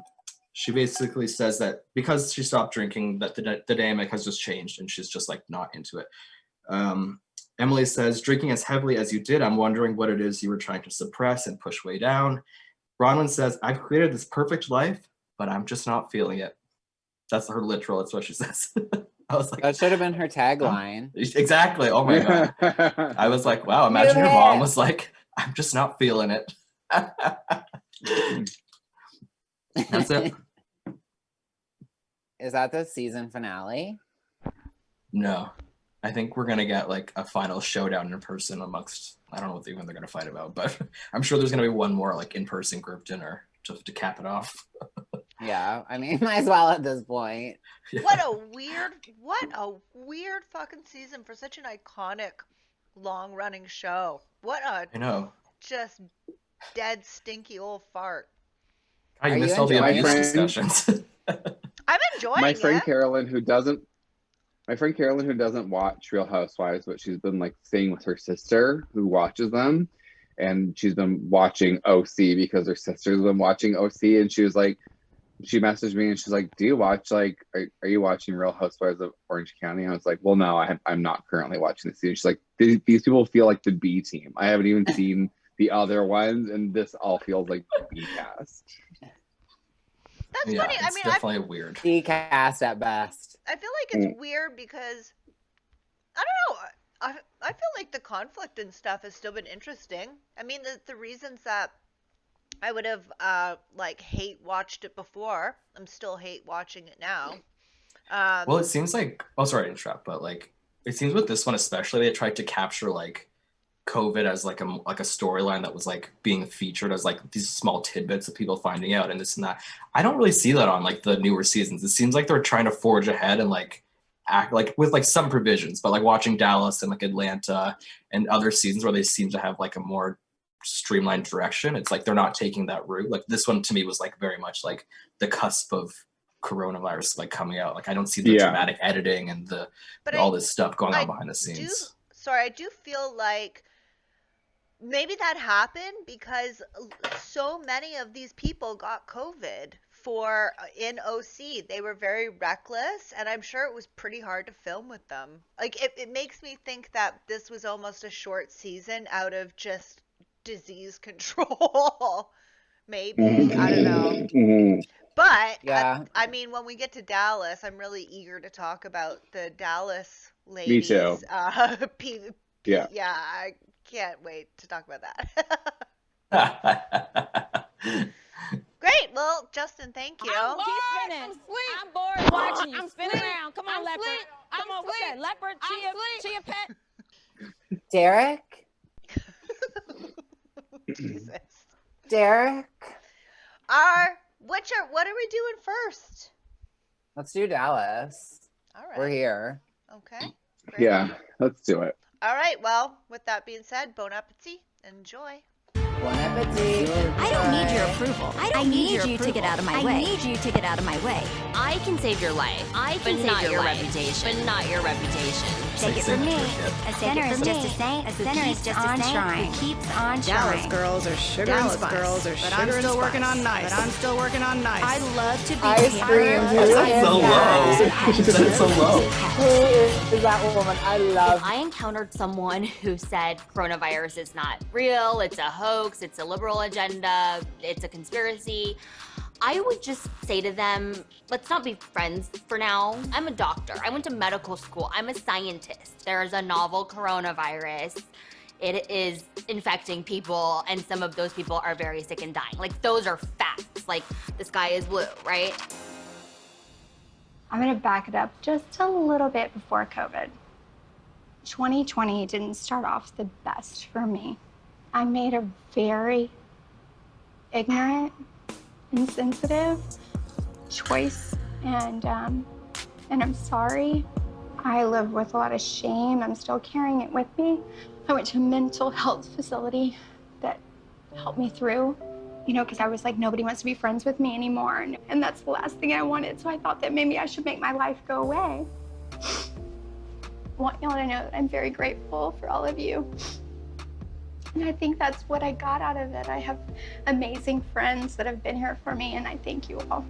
She basically says that because she stopped drinking, that the dynamic has just changed and she's just like not into it. Emily says, drinking as heavily as you did, I'm wondering what it is you were trying to suppress and push way down. Bronwyn says, I've created this perfect life, but I'm just not feeling it. That's her literal, that's what she says. I was like, that should have been her tagline. Exactly. Oh my God. I was like, wow, imagine her mom was like, I'm just not feeling it. That's it. Is that the season finale? No. I think we're gonna get like a final showdown in person amongst, I don't know what even they're gonna fight about, but I'm sure there's gonna be one more like in-person group dinner just to cap it off. Yeah, I mean, might as well at this point. Yeah. What a weird fucking season for such an iconic, long-running show. What a I know. Just dead, stinky old fart. I missed all the abuse discussions. I'm enjoying my it. friend Carolyn, who doesn't watch Real Housewives, but she's been like staying with her sister who watches them, and she's been watching OC because her sister's been watching OC, and she was like, she messaged me and she's like, do you watch like, are you watching Real Housewives of Orange County? And I was like, well, no, I'm not currently watching the season. She's like, these people feel like the B team. I haven't even seen the other ones, and this all feels like B cast. That's funny. I mean, definitely weird. B cast at best. I feel like it's weird because I don't know. I feel like the conflict and stuff has still been interesting. I mean, the reasons that I would have like hate watched it before, I'm still hate watching it now. Well, it seems like, oh, sorry to interrupt, but like it seems with this one especially, they tried to capture like COVID as like a storyline that was like being featured as like these small tidbits of people finding out and this and that. I don't really see that on like the newer seasons. It seems like they're trying to forge ahead and like act like with like some provisions, but like watching Dallas and like Atlanta and other seasons where they seem to have like a more streamlined direction, it's like they're not taking that route. Like this one to me was like very much like the cusp of coronavirus like coming out. Like I don't see the dramatic editing and all this stuff going on behind the scenes. I do feel like maybe that happened because so many of these people got COVID in OC. They were very reckless, and I'm sure it was pretty hard to film with them. Like it makes me think that this was almost a short season out of just disease control. Maybe. I don't know. But yeah. I mean, when we get to Dallas, I'm really eager to talk about the Dallas ladies. Me too. Yeah, I can't wait to talk about that. Great. Well, Justin, thank you. I'm bored watching you spin around. Come on, leopard. Come on, what's that? Leopard, chia pet. Derek? Jesus. Derek? What are we doing first? Let's do Dallas. All right. We're here. Okay. Great. Yeah, let's do it. All right. Well, with that being said, bon appetit. Enjoy. Bon appetit. I don't need your approval. I need you to get out of my way. I need you to get out of my way. I can save your life. I can save your reputation. But not your reputation. Take it from me. A sinner is just a saint. A sinner is just a saint who keeps on Dallas trying. girls are sugar and spice. Girls are sugar and spice. But I'm still working on nice. I love to be ice cream. That's so low. She said it so low. Who is that woman? I love. If I encountered someone who said coronavirus is not real, it's a hoax, it's a liberal agenda, it's a conspiracy, I would just say to them, let's not be friends for now. I'm a doctor. I went to medical school. I'm a scientist. There's a novel coronavirus. It is infecting people, and some of those people are very sick and dying. Like, those are facts. Like, the sky is blue, right? I'm gonna back it up just a little bit before COVID. 2020 didn't start off the best for me. I made a very ignorant, insensitive choice, and I'm sorry. I live with a lot of shame. I'm still carrying it with me. I went to a mental health facility that help me through, you know, because I was like, nobody wants to be friends with me anymore. And that's the last thing I wanted. So I thought that maybe I should make my life go away. I want y'all to know that I'm very grateful for all of you. And I think that's what I got out of it. I have amazing friends that have been here for me, and I thank you all.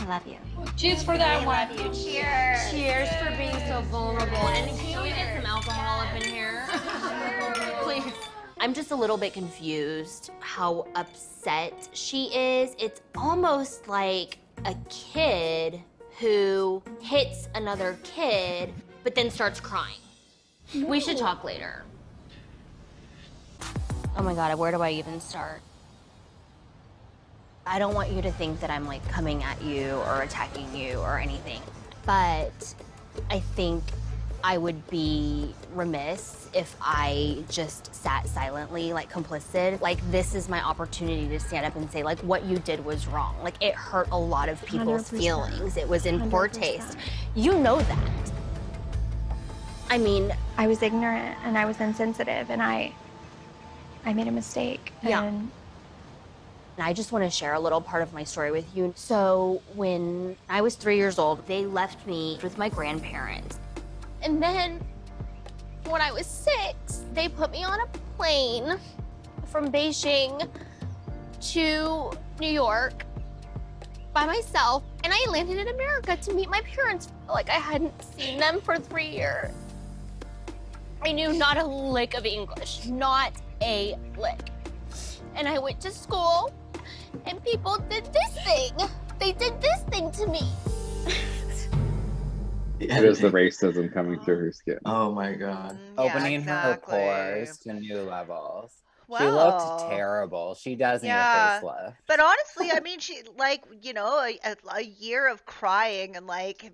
I love you. Cheers for that one. Love you. Cheers. Cheers for being so vulnerable. And can we get some alcohol up in here? Please. I'm just a little bit confused how upset she is. It's almost like a kid who hits another kid, but then starts crying. We should talk later. Oh my God, where do I even start? I don't want you to think that I'm like coming at you or attacking you or anything, but I think I would be remiss if I just sat silently, like complicit. Like, this is my opportunity to stand up and say, like, what you did was wrong. Like, it hurt a lot of people's 100%. feelings. It was in poor 100%. taste. You know that. I mean, I was ignorant and I was insensitive, and I made a mistake. Yeah. And I just want to share a little part of my story with you. So when I was 3 years old, they left me with my grandparents. And then when I was 6, they put me on a plane from Beijing to New York by myself. And I landed in America to meet my parents. Like, I hadn't seen them for 3 years. I knew not a lick of English, not a lick. And I went to school, and people did this thing. They did this thing to me. It is the racism coming through her skin. Oh my God. Opening her exactly. pores to new levels. She Well, looked terrible. She does need yeah. a facelift. But honestly, I mean, she, like, you know, a year of crying and, like,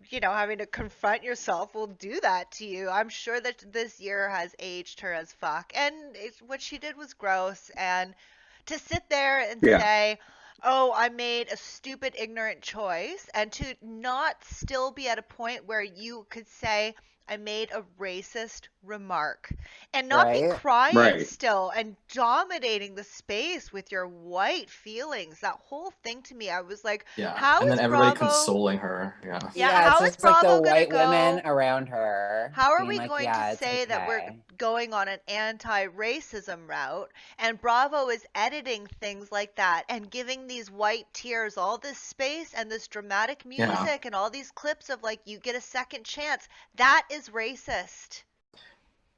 you know, having to confront yourself will do that to you. I'm sure that this year has aged her as fuck. And what she did was gross. And to sit there and Yeah. say, oh, I made a stupid, ignorant choice, and to not still be at a point where you could say, I made a racist remark, and not be Right. crying Right. still and dominating the space with your white feelings. That whole thing to me, I was like, Yeah. how And then is everybody Bravo? consoling her. Yeah. Yeah, how it's is just like the Bravo gonna white go? women around her. How are being we like, going yeah, to it's say that we're okay. going on an anti-racism route, and Bravo is editing things like that and giving these white tears all this space and this dramatic music and all these clips of, like, you get a second chance? That is racist.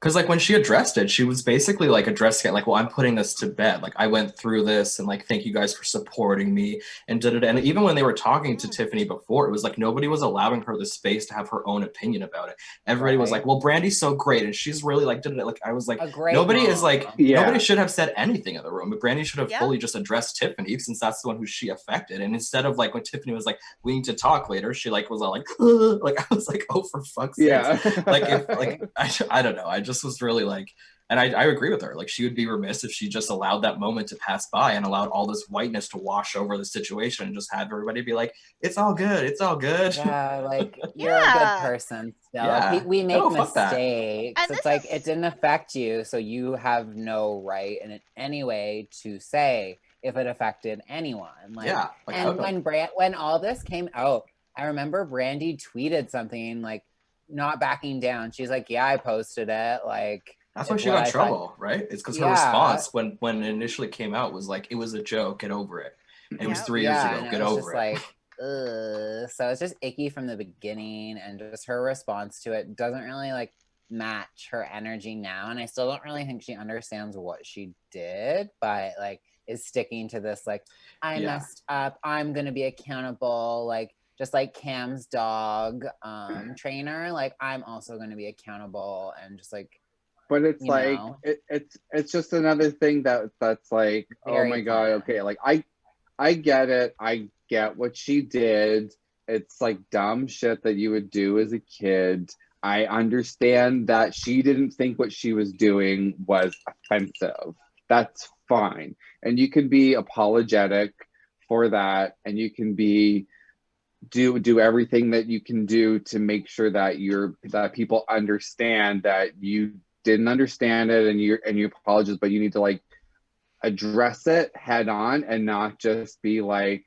Because like when she addressed it, she was basically like addressing it like, well, I'm putting this to bed. Like I went through this and like, thank you guys for supporting me and da-da-da. And even when they were talking to Tiffany before, it was like nobody was allowing her the space to have her own opinion about it. Everybody was like, well, Brandy's so great and she's really like da-da-da. Like I was like, A great nobody is like, mom. Yeah. nobody should have said anything in the room, but Brandy should have Yeah. fully just addressed Tiffany since that's the one who she affected. And instead of like when Tiffany was like, we need to talk later, she like was all like, like I was like, oh, for fuck's sake. Yeah. Like if like I don't know, I just was really like, and I agree with her, like she would be remiss if she just allowed that moment to pass by and allowed all this whiteness to wash over the situation and just have everybody be like, it's all good, it's all good. Yeah, like you're a Yeah. good person still. Yeah. We make No, fuck that. mistakes. And It's this like is- it didn't affect you, so you have no right in any way to say if it affected anyone. Like, Yeah, like, and okay. when all this came out, I remember Brandy tweeted something like not backing down. She's like, yeah, I posted it. Like That's why it's she what got in I trouble, right? It's because her Yeah. response when it initially came out was like, it was a joke, get over it. And it was Yep. 3 years Yeah, ago, and get it was over just it. like, ugh. So it's just icky from the beginning, and just her response to it doesn't really like match her energy now. And I still don't really think she understands what she did, but like is sticking to this like, I Yeah. messed up, I'm gonna be accountable, like just like Cam's dog trainer, like I'm also gonna be accountable, and just like, But it's you like know. it's just another thing that's like, oh Very my god, planned. okay, like I get it, I get what she did. It's like dumb shit that you would do as a kid. I understand that she didn't think what she was doing was offensive. That's fine, and you can be apologetic for that, and you can be do everything that you can do to make sure that that people understand that you didn't understand it, and you apologize, but you need to like address it head on and not just be like,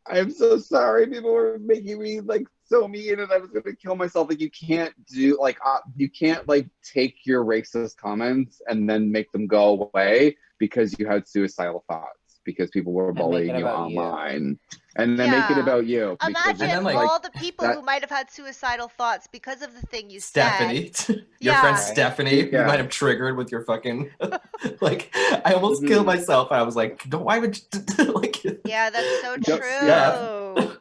I'm so sorry, people were making me like so mean and I was gonna kill myself. Like you can't do like you can't like take your racist comments and then make them go away because you had suicidal thoughts because people were bullying you online. And then make it about you. Imagine like, all the people who might have had suicidal thoughts because of the thing you Stephanie. said. Your friend Stephanie, you might have triggered with your fucking like I almost killed myself. I was like, why would you like Yeah, that's so true. Yeah.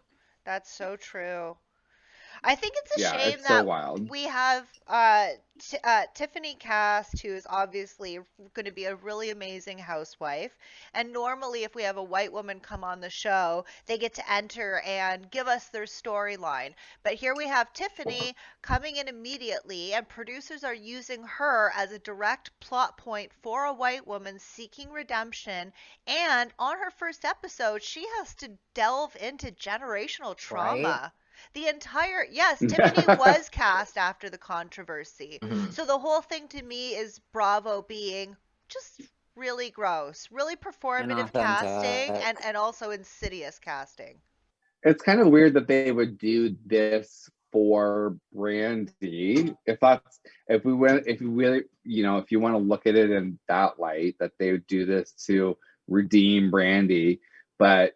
That's so true. I think it's a shame it's that so wild. we have Tiffany Cast, who is obviously going to be a really amazing housewife. And normally, if we have a white woman come on the show, they get to enter and give us their storyline. But here we have Tiffany coming in immediately, and producers are using her as a direct plot point for a white woman seeking redemption. And on her first episode, she has to delve into generational trauma. Right? The entire, yes, Tiffany was cast after the controversy. So the whole thing to me is Bravo being just really gross, really performative casting and also insidious casting. It's kind of weird that they would do this for Brandy. If you really, you know, if you want to look at it in that light, that they would do this to redeem Brandy. But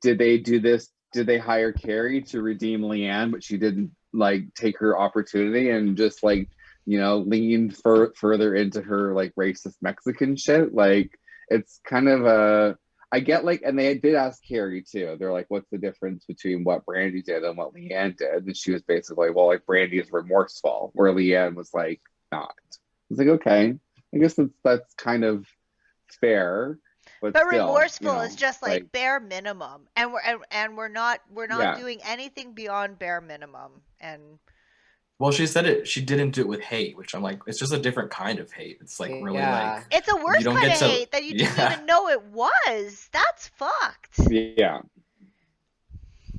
did they do this? Did they hire Carrie to redeem Leanne, but she didn't like take her opportunity and just like, you know, leaned further into her like racist Mexican shit? Like, it's kind of I get like, and they did ask Carrie too. They're like, what's the difference between what Brandy did and what Leanne did? And she was basically, well, like Brandy is remorseful, where Leanne was like, not. I was like, okay, I guess that's kind of fair. But still, remorseful, you know, is just like bare minimum, and we're not doing anything beyond bare minimum. And well, she said she didn't do it with hate, which I'm like, it's just a different kind of hate. It's like really like it's a worse kind of hate that you didn't even know it was. That's fucked. Yeah.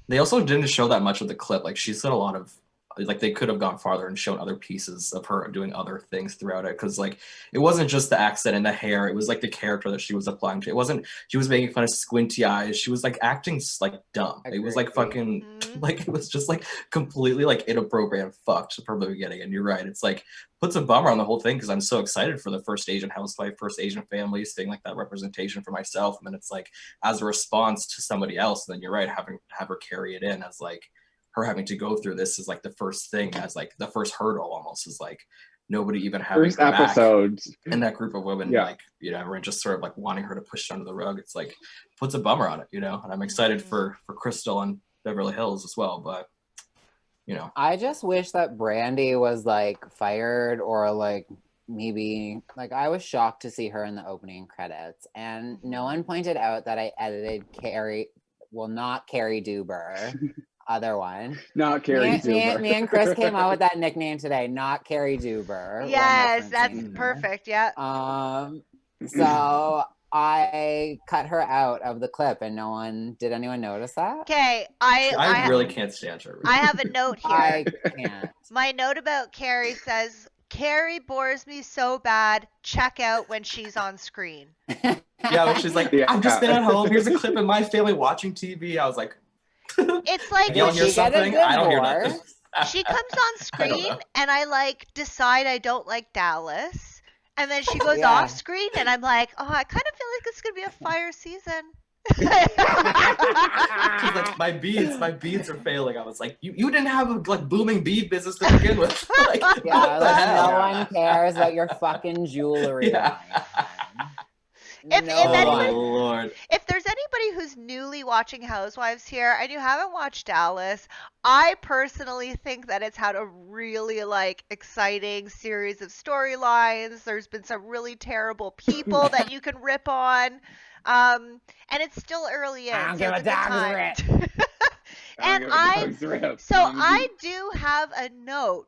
They also didn't show that much of the clip. Like she said a lot of like they could have gone farther and shown other pieces of her doing other things throughout it, because like it wasn't just the accent and the hair, it was like the character that she was applying to. It wasn't she was making fun of squinty eyes, she was like acting like dumb. It was like fucking like it was just like completely like inappropriate and fucked from the beginning. And you're right, it's like puts a bummer on the whole thing, because I'm so excited for the first Asian housewife, first Asian family, seeing like that representation for myself, and then it's like as a response to somebody else, and then you're right, have her carry it in as like her having to go through this is like the first thing, as like the first hurdle almost, is like nobody even having first her episode back in that group of women. Like, you know, everyone just sort of like wanting her to push it under the rug. It's like puts a bummer on it, you know. And I'm excited for Crystal on Beverly Hills as well, but you know, I just wish that Brandy was like fired, or like maybe like I was shocked to see her in the opening credits, and no one pointed out that I edited not Carrie Duber. Other one. Not Carrie Duber. Me and Chris came out with that nickname today. Not Carrie Duber. Yes, that's perfect. Yeah. So I cut her out of the clip, and did anyone notice that? Okay, I really can't stand her. I have a note here. I can't. My note about Carrie says, Carrie bores me so bad, check out when she's on screen. Yeah, when she's like, I've just been at home, here's a clip of my family watching TV. I was like, it's like you don't hear something, I don't hear nothing. She comes on screen and I like decide I don't like Dallas, and then she goes off screen and I'm like, oh, I kind of feel like it's gonna be a fire season. She's like, my beads are failing. I was like, you didn't have a like booming bead business to begin with. Like, no one cares about your fucking jewelry. If there's anybody who's newly watching Housewives here and you haven't watched Dallas, I personally think that it's had a really like exciting series of storylines. There's been some really terrible people that you can rip on, and it's still early in. I don't give a dog's rip. And I do have a note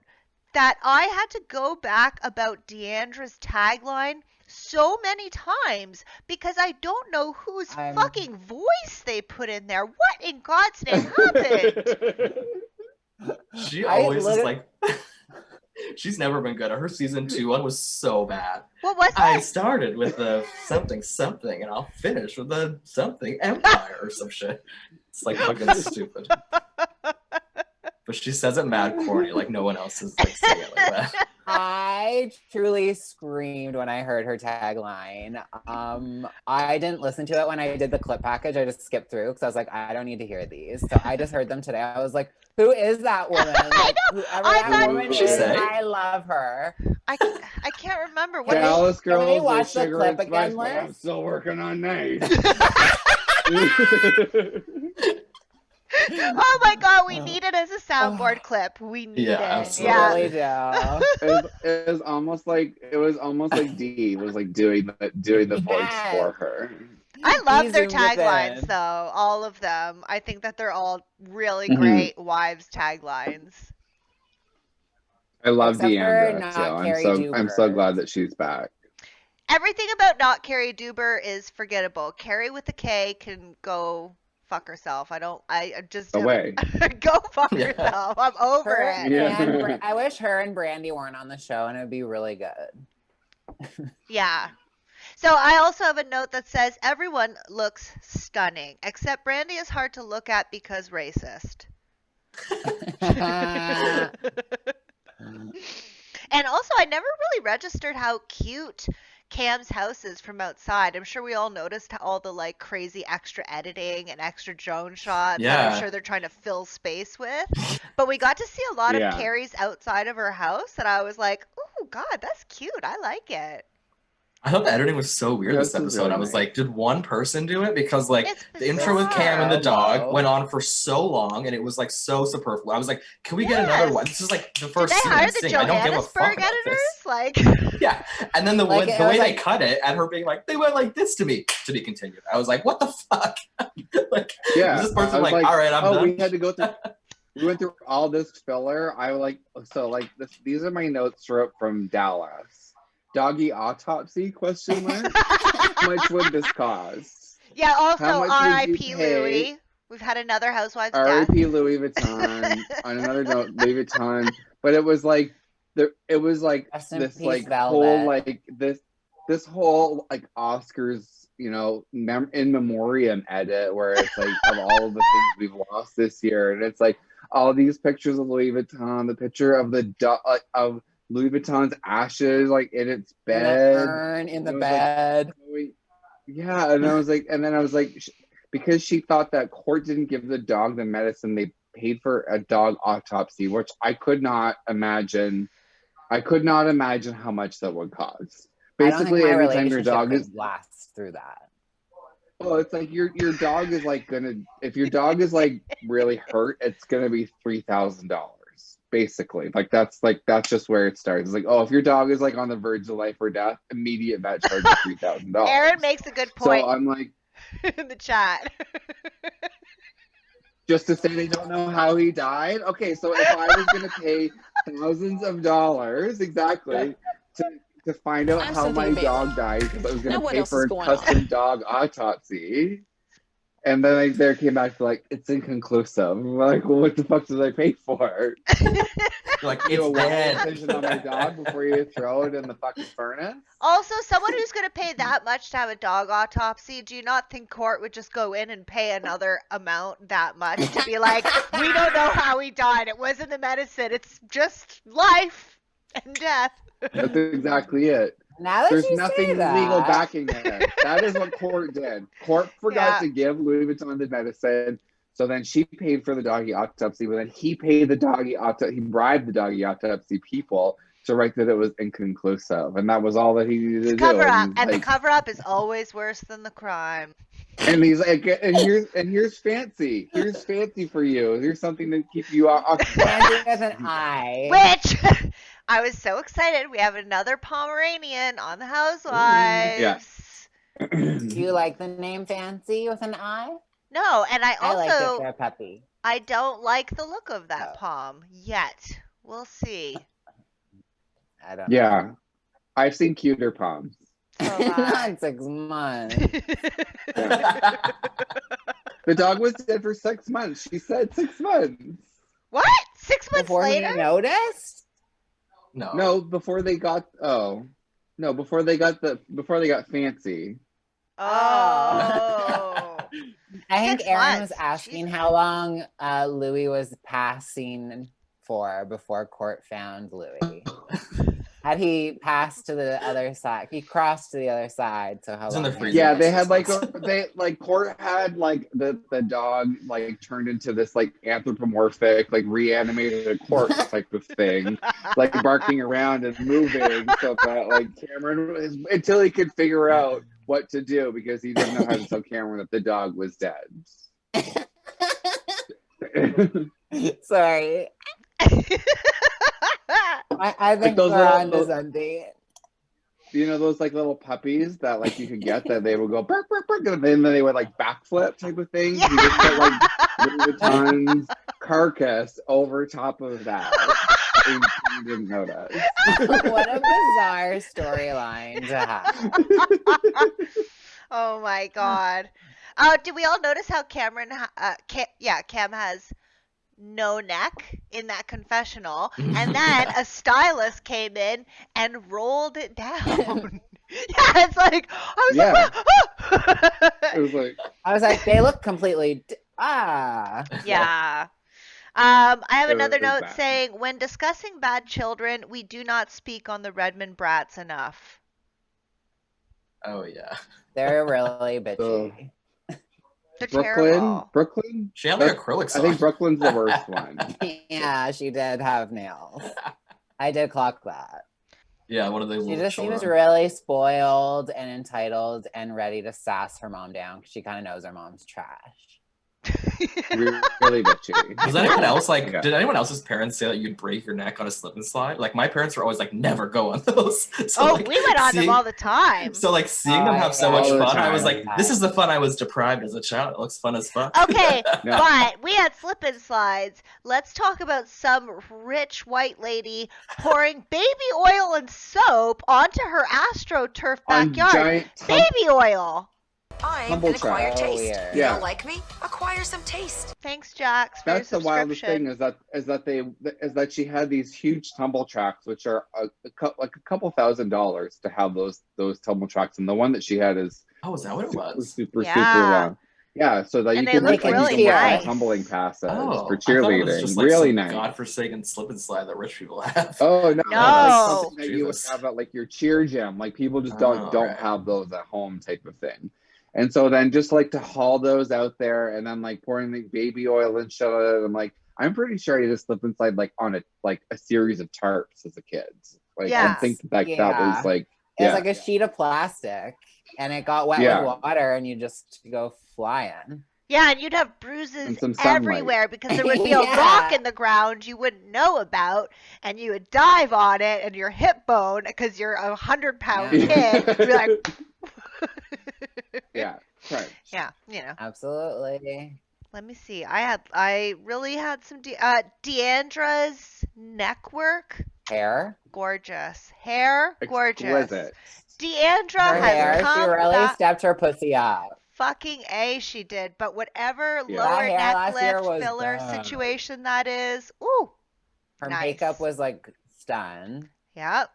that I had to go back about Deandra's tagline so many times because I don't know whose fucking voice they put in there. What in God's name happened? She always is like She's never been good. Her season 2 one was so bad. What was I it? started with the something something, and I'll finish with the something empire or some shit. It's like fucking stupid. But she says it mad corny, like no one else is like saying it like that. I truly screamed when I heard her tagline. I didn't listen to it when I did the clip package. I just skipped through because I was like, I don't need to hear these. So I just heard them today. I was like, who is that woman? Like, whoever that woman is, I love her. I can't remember. What Dallas Can we girls watch with the clip cigarette again, spice, but I'm Liz? still working on nice. Oh my god, we need it as a soundboard clip. We need it. Absolutely. Yeah. It was almost like Dee was like doing the voice for her. I love their He zoomed it taglines in. though, all of them. I think that they're all really great wives taglines. I love Except for Deandra not too. Carrie I'm so Dubers. glad that she's back. Everything about not Carrie Duber is forgettable. Carrie with a K can go fuck herself. I just Away. go fuck herself. I'm over Her it. Yeah. I wish her and Brandy weren't on the show, and it would be really good. Yeah. So I also have a note that says everyone looks stunning, except Brandy is hard to look at because racist. And also, I never really registered how cute Cam's house is from outside. I'm sure we all noticed all the like crazy extra editing and extra drone shots that I'm Yeah. sure they're trying to fill space with. But we got to see a lot Yeah. of Carrie's outside of her house, and I was like, "Oh God, that's cute. I like it." I thought the editing was so weird Yeah, this this is episode. really I was nice. like, did one person do it? Because like It's the intro with Cam and the bizarre. dog went on for so long, and it was like so superfluous. I was like, can we get another one? This is like the Did first they scene hire I'm the seeing. I don't give a fuck Johannesburg about editors? this. Like, Yeah, and then the Like, way, it the was way they like- cut it, and her being like, they went like this to me, to be continued. I was like, what the fuck? Like, Yeah. was this I person was like, all right, I'm done. we had to go through. We went through all this filler. These are my notes from Dallas. Doggy autopsy? Question mark. How much would this cost? yeah. How Also, much would R.I.P. you pay? Louis. We've had another housewives death. R.I.P. Louis Vuitton. On another note, Louis Vuitton. But it was like Rest in this peace, like Velvet. whole like this whole like Oscars, in memoriam edit where it's like of all of the things we've lost this year, and it's like all these pictures of Louis Vuitton, the picture of of Louis Vuitton's ashes like in its In the bed, urn, in the It was, bed. yeah, and I was like, because she thought that court didn't give the dog the medicine, they paid for a dog autopsy, which I could not imagine. I could not imagine how much that would cost. Basically, I don't think my anytime your dog relationship is, could last through that. well, it's like your dog is like if your dog is like really hurt, it's gonna be $3,000. Basically, that's just where it starts. It's like, oh, if your dog is like on the verge of life or death, immediate vet charge of $3,000. Aaron makes a good point So I'm like, in the chat. just to say they don't know how he died. Okay, so if I was gonna pay thousands of dollars exactly to find out I'm how so my deep in. dog died, because I was Now gonna what pay else for is a going on? custom dog autopsy. And then there came back to like, it's inconclusive. I'm like, well, what the fuck did I pay for? Like, Do a it's well dead. incision on my dog before you throw it in the fucking furnace? Also, someone who's going to pay that much to have a dog autopsy, do you not think court would just go in and pay another amount that much to be like, we don't know how he died. It wasn't the medicine. It's just life and death. That's exactly it. Now that There's you nothing say that, legal backing it. That is what court did. Court forgot Yeah. to give Louis Vuitton the medicine, so then she paid for the doggy autopsy, but then he paid the doggy autopsy. He bribed the doggy autopsy people to write that it was inconclusive, and that was all that he needed to do. Cover up. And, And the like, cover up is always worse than the crime. and he's like, and here's fancy. Here's fancy for you. Here's something to keep you occupied. Andy has an eye. Which I was so excited. We have another Pomeranian on the Housewives. Yeah. Do you like the name Fancy with an eye? No, and I I like it also for a puppy. I don't like the look of that Oh. Pom yet. We'll see. I don't know. Yeah, I've seen cuter palms. So have I. Not 6 months. The dog was dead for 6 months. She said 6 months. What? 6 months Before later? he noticed? No. No, before they got fancy. Oh. I think 6 Aaron was months. asking Jesus. how long Louis was passing for before Court found Louis. Had he passed to the other side? He crossed to the other side. So how He's in long? the freezer. Yeah, they had like months. Court had like the dog like turned into this like anthropomorphic like reanimated corpse type of thing, like barking around and moving, so that like Cameron was, until he could figure out what to do because he didn't know how to tell Cameron that the dog was dead. Sorry. I think those we're little- on to something. You know those like little puppies that like you could get that they would go bark, bark, bark, and then they would like backflip type of thing. Yeah. You just put like Louis Vuitton's carcass over top of that. And you didn't notice. What a bizarre storyline to have. Oh my god. Did we all notice how Cam has no neck in that confessional, and then a stylist came in and rolled it down. Yeah, it's like It was like I was like, they look completely. Yeah. I have It another was note bad. saying, when discussing bad children, we do not speak on the Redmond brats enough. Oh yeah. They're really bitchy. They're terrible. Brooklyn. She had like That's- acrylics I on. think Brooklyn's the worst one. Yeah, she did have nails. I did clock that. Yeah, one of the She little just children. seems really spoiled and entitled and ready to sass her mom down because she kind of knows her mom's trash. Really bitchy. Does anyone else like? Yeah. Did anyone else's parents say that you'd break your neck on a slip and slide? Like my parents were always like, never go on those. So, Oh, like, we went on them all the time. So like seeing them have so yeah, much all the fun, I was time. like, this is the fun I was deprived as a child. It looks fun as fuck. Okay, Yeah. but we had slip and slides. Let's talk about some rich white lady pouring baby oil and soap onto her AstroTurf On backyard. giant Baby oil. I'm Humble an acquired trash. taste. Oh, weird. You Yeah. don't like me? Acquire some taste. Thanks, Jax, for your That's the wildest subscription. thing is that she had these huge tumble tracks, which are like a couple $1,000s to have those tumble tracks, and the one that she had is Oh, is that what it was? super Yeah. long. Yeah, so that And you they can look like really you can nice. walk tumbling passes Oh, for I thought it was cheerleading. just like Really some nice. godforsaken slip and slide that rich people have. Oh no, No. Like something that you would Jesus. have at like your cheer gym. Like people just Oh, don't right. have those at home type of thing. And so then just like to haul those out there and then like pouring the baby oil and shit on it. I'm like, I'm pretty sure I just slip inside like on a series of tarps as a kid. Like Yeah. I think that Yeah. was like It was yeah. like a sheet of plastic, and it got wet Yeah. with water, and you just go flying. Yeah, and you'd have bruises And some sunlight. everywhere because there would be a Yeah. rock in the ground you wouldn't know about, and you would dive on it, and your hip bone, because you're a 100-pound Yeah. kid, would be like, Yeah. Right. yeah, you know. Absolutely. Let me see. I really had some Deandra's neck work, Hair. gorgeous. Hair, gorgeous. Exquisite. Deandra Her has hair. She come really back. stepped her pussy up. Fucking A, she did. But whatever Yeah. lower That hair neck last year lift was filler done. situation that is, ooh, Her nice. makeup was like stunned. Yep.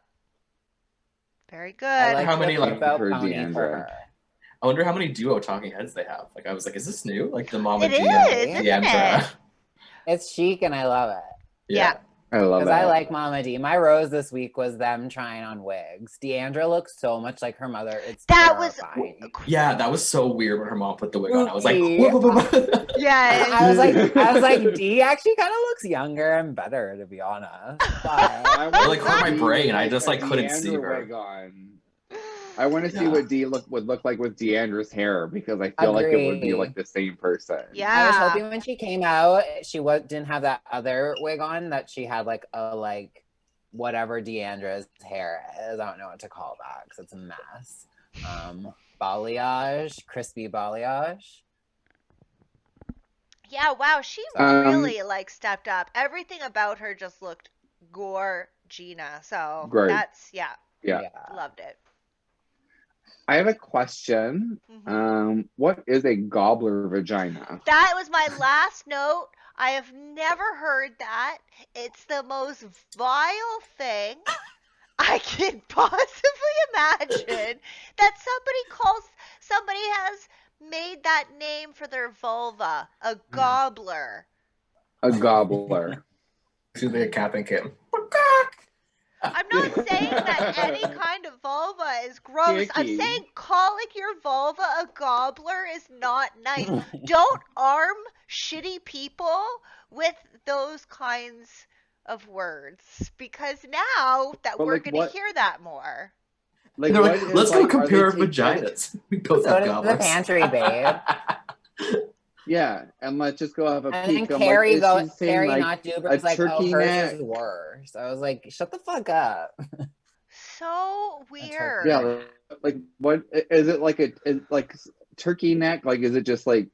Very good. I like How many, the like, flip-out for pony Deandra? for her. I wonder how many duo talking heads they have. Like I was like, is this new? Like the Mama It D is, and isn't Deandra. it? It's chic and I love it. Yeah. I love Because that. I like Mama D. My rose this week was them trying on wigs. Deandra looks so much like her mother. It's That was terrifying. Yeah, that was so weird when her mom put the wig on. I was like, Spooky. whoa, whoa, whoa. Yeah. I was like, D actually kind of looks younger and better, to be honest. But I It, like, hurt my see brain. I like just, a like, couldn't see Deandra her. wig on. I want to see Yeah. what D would look like with Deandra's hair because I feel like it would be Agree. like the same person. Yeah. I was hoping when she came out, she didn't have that other wig on, that she had like a whatever Deandra's hair is. I don't know what to call that because it's a mess. Balayage, crispy balayage. Yeah, wow, she really like stepped up. Everything about her just looked Gina. So Great. that's Yeah. loved it. I have a question. Mhm. What is a gobbler vagina? That was my last note. I have never heard that. It's the most vile thing I can possibly imagine that somebody has made that name for their vulva, a gobbler. A gobbler. Should be a Captain Kim. I'm not saying that any kind of vulva is gross. I'm Icky. saying calling your vulva a gobbler is not nice. Don't arm shitty people with those kinds of words, because now that But, we're like, going to what- hear that more. Like, They're what like, is, let's like, go are compare our they vaginas. We both Go have to the gobblers. pantry, babe. Yeah, and let's just go have a And then peek. I'm Carrie like, is she saying, Carrie like, not Duber a was like, oh, turkey hers neck? is worse. I was like, shut the fuck up. So weird. Yeah, like what is it like? Like turkey neck? Like is it just like?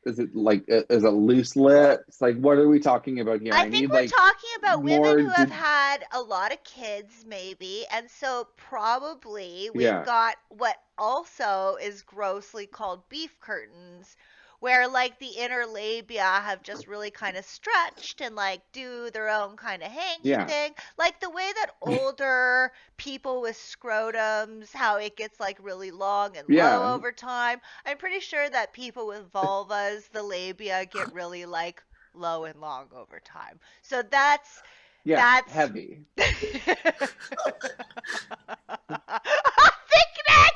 Is it like is it loose lips? Like what are we talking about here? I think need we're like talking about women more who have had a lot of kids, maybe, and so probably we've Yeah. got what also is grossly called beef curtains, where like the inner labia have just really kind of stretched and like do their own kind of hanky Yeah. thing, like the way that older people with scrotums, how it gets like really long and Yeah. low over time. I'm pretty sure that people with vulvas, the labia get really like low and long over time. So that's heavy. thick neck.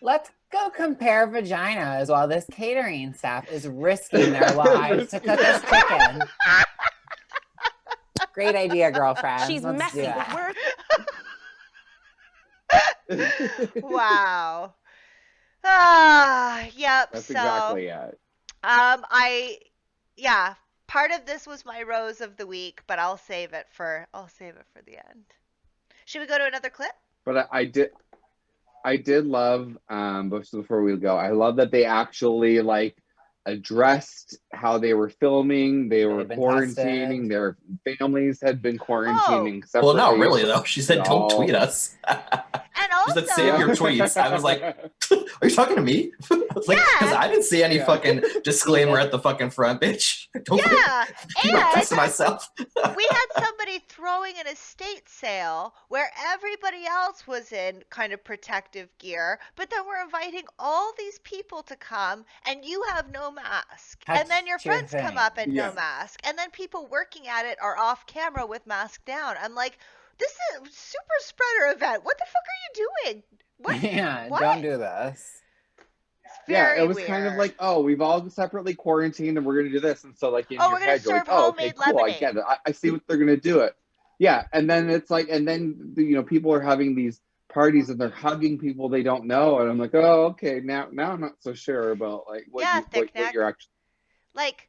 Let's go compare vaginas while this catering staff is risking their lives to cook us chicken. Great idea, girlfriend. She's Let's messy, do but that. we're Wow. Yep. That's so, exactly it. part of this was my rose of the week, but I'll save it for the end. Should we go to another clip? But I did love before we go, I love that they actually like addressed how they were filming. They were been quarantining. tested. Their families had been quarantining. Well, not separately. really though. She said, "Don't tweet us." And She said, "Save your tweets." I was like, "Are you talking to me?" I was like, because I didn't see any fucking disclaimer at the fucking front, bitch. Don't keep testing myself. We had somebody throwing an estate sale where everybody else was in kind of protective gear, but then we're inviting all these people to come and you have no mask. That's and then your your friends come thing. up and Yeah. no mask. And then people working at it are off camera with mask down. I'm like, this is a super spreader event. What the fuck are you doing? What? Yeah, What? don't do this. Yeah, Very it was kind of weird. like, oh, we've all separately quarantined and we're gonna do this, and so like in Oh, your we're gonna head you're like, serve oh, okay, homemade cool, lemonade. I get it. I see what they're gonna do it. Yeah, and then it's like, and then people are having these parties and they're hugging people they don't know, and I'm like, oh, okay, now I'm not so sure about like what thick what neck. you're actually. Like,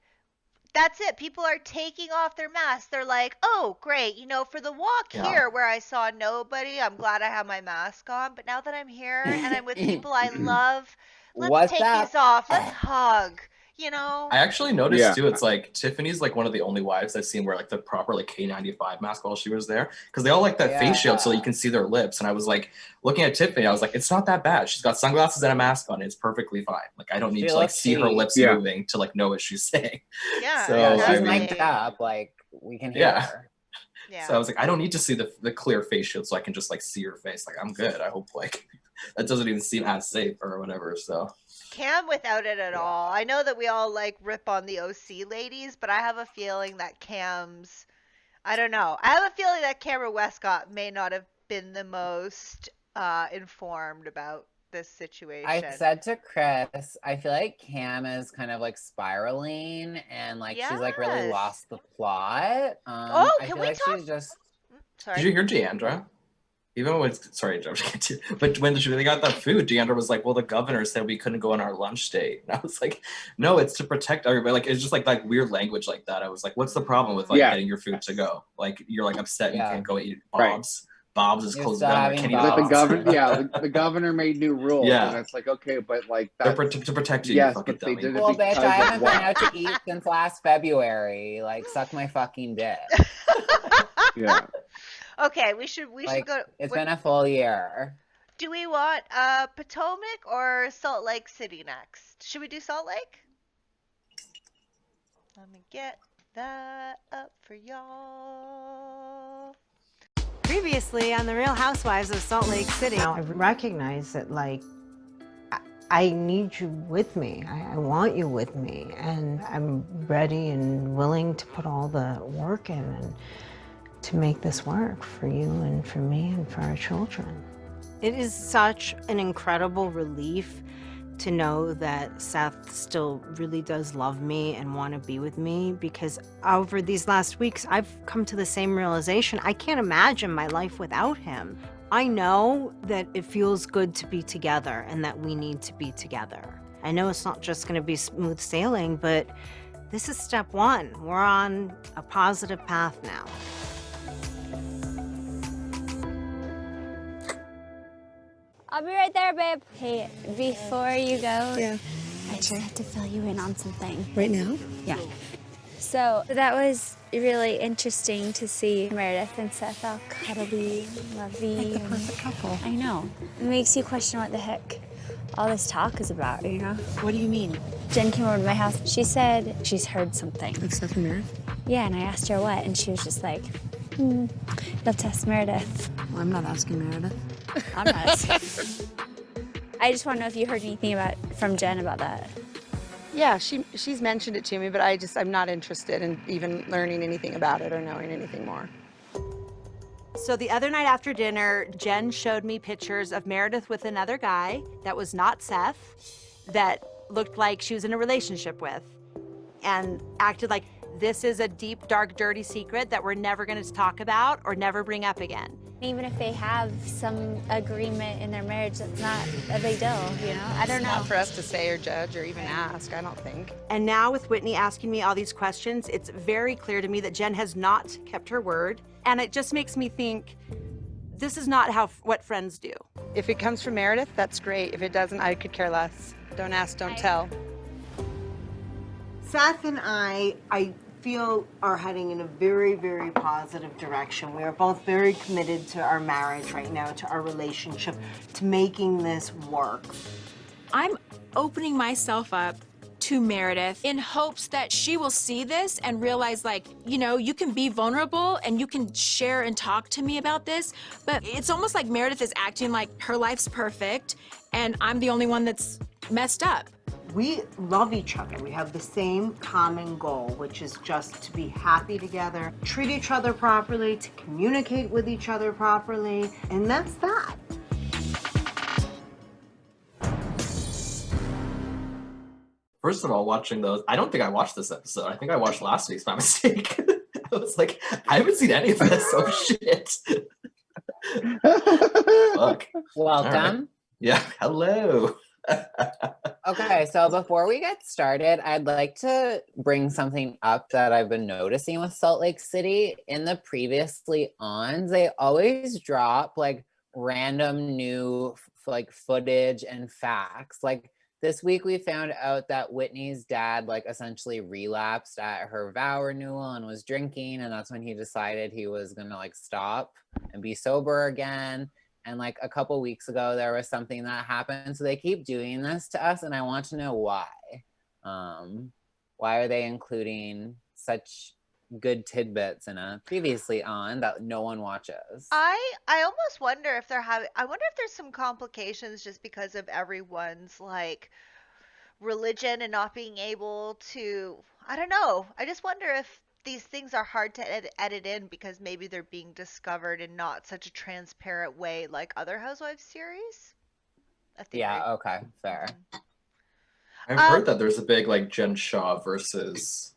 that's it. People are taking off their masks. They're like, oh, great. For the walk here where I saw nobody, I'm glad I have my mask on. But now that I'm here and I'm with people I love, let's What's take up? these off. Let's hug. I actually noticed Yeah. too. It's like Tiffany's like one of the only wives I've seen wear like the proper like K95 mask while she was there, because they all like that face shield so you can see their lips. And I was like looking at Tiffany, I was like, it's not that bad. She's got sunglasses and a mask on. It's perfectly fine. Like I don't need She to like looks see her sweet. lips Yeah. moving to like know what she's saying. Yeah, So, Yeah, I she's mean- mic'd up. Like, we can hear Yeah. her. Yeah. So I was like, I don't need to see the clear face shield so I can just like see her face. Like I'm good. I hope like that doesn't even seem as safe or whatever. So Cam without it at all. I know that we all like rip on the OC ladies, but I have a feeling that Cam's, I don't know. I have a feeling that Cameron Westcott may not have been the most informed about this situation. I said to Chris, I feel like Cam is kind of like spiraling and like she's like really Yes. lost the plot. Oh, I can feel we like talk- she's just Sorry. did you hear Deandra? Even when but when they got that food, Deandra was like, "Well, the governor said we couldn't go on our lunch date." And I was like, "No, it's to protect everybody." Like it's just like weird language like that. I was like, "What's the problem with like Yeah. getting your food to go? Like you're like upset Yeah. you can't go eat Right. Bob's. Bob's is You're closed still down. I having can't eat But the Bob's. governor, the governor made new rules, Yeah. and it's like, okay, but like They're that's to protect you. yes, you fucking but they dummy. did it well, bitch. because I of haven't been what? out to eat since last February. Like, suck my fucking dick. Yeah. Okay, we should Like, go. it's been a full year. Do we want Potomac or Salt Lake City next? Should we do Salt Lake? Let me get that up for y'all. Previously on the Real Housewives of Salt Lake City. Now I recognize that, like, I need you with me. I want you with me, and I'm ready and willing to put all the work in and to make this work for you and for me and for our children. It is such an incredible relief to know that Seth still really does love me and want to be with me, because over these last weeks, I've come to the same realization. I can't imagine my life without him. I know that it feels good to be together and that we need to be together. I know it's not just going to be smooth sailing, but this is step one. We're on a positive path now. I'll be right there, babe. Hey, before you go, Yeah. I just have to fill you in on something. Right now? Yeah. So that was really interesting to see Meredith and Seth all cuddly, lovey. Like the perfect couple. I know. It makes you question what the heck all this talk is about, you know? What do you mean? Jen came over to my house. She said she's heard something. Like Seth and Meredith? Yeah, and I asked her what, and she was just like, you'll test Meredith. Well, I'm not asking Meredith. I'm not asking. I just want to know if you heard anything from Jen about that. Yeah, she's mentioned it to me, but I'm not interested in even learning anything about it or knowing anything more. So the other night after dinner, Jen showed me pictures of Meredith with another guy that was not Seth, that looked like she was in a relationship with, and acted like this is a deep, dark, dirty secret that we're never going to talk about or never bring up again. Even if they have some agreement in their marriage, that's not a big deal, you know? I don't know. It's not for us to say or judge or even ask, I don't think. And now with Whitney asking me all these questions, it's very clear to me that Jen has not kept her word. And it just makes me think, this is not what friends do. If it comes from Meredith, that's great. If it doesn't, I could care less. Don't ask, don't tell. Seth and I feel are heading in a very, very positive direction. We are both very committed to our marriage right now, to our relationship, to making this work. I'm opening myself up to Meredith in hopes that she will see this and realize, like, you know, you can be vulnerable and you can share and talk to me about this, but it's almost like Meredith is acting like her life's perfect and I'm the only one that's messed up. We love each other. We have the same common goal, which is just to be happy together, treat each other properly, to communicate with each other properly, and that's that. First of all, watching those, I don't think I watched this episode. I think I watched last week's by mistake. I was like, I haven't seen any of this. Oh, shit. Fuck. Welcome. Right. Yeah, hello. Okay, so before we get started, I'd like to bring something up that I've been noticing with Salt Lake City. In the previously ons, they always drop like random new like footage and facts. Like this week we found out that Whitney's dad like essentially relapsed at her vow renewal and was drinking, and that's when he decided he was gonna like stop and be sober again. And like a couple weeks ago, there was something that happened. So they keep doing this to us, and I want to know why. Why are they including such good tidbits in a previously on that no one watches? I almost wonder if I wonder if there's some complications just because of everyone's like religion and not being able to, I don't know. I just wonder if these things are hard to edit in because maybe they're being discovered in not such a transparent way like other Housewives series. Yeah, okay, fair. I've heard that there's a big like Jen Shaw versus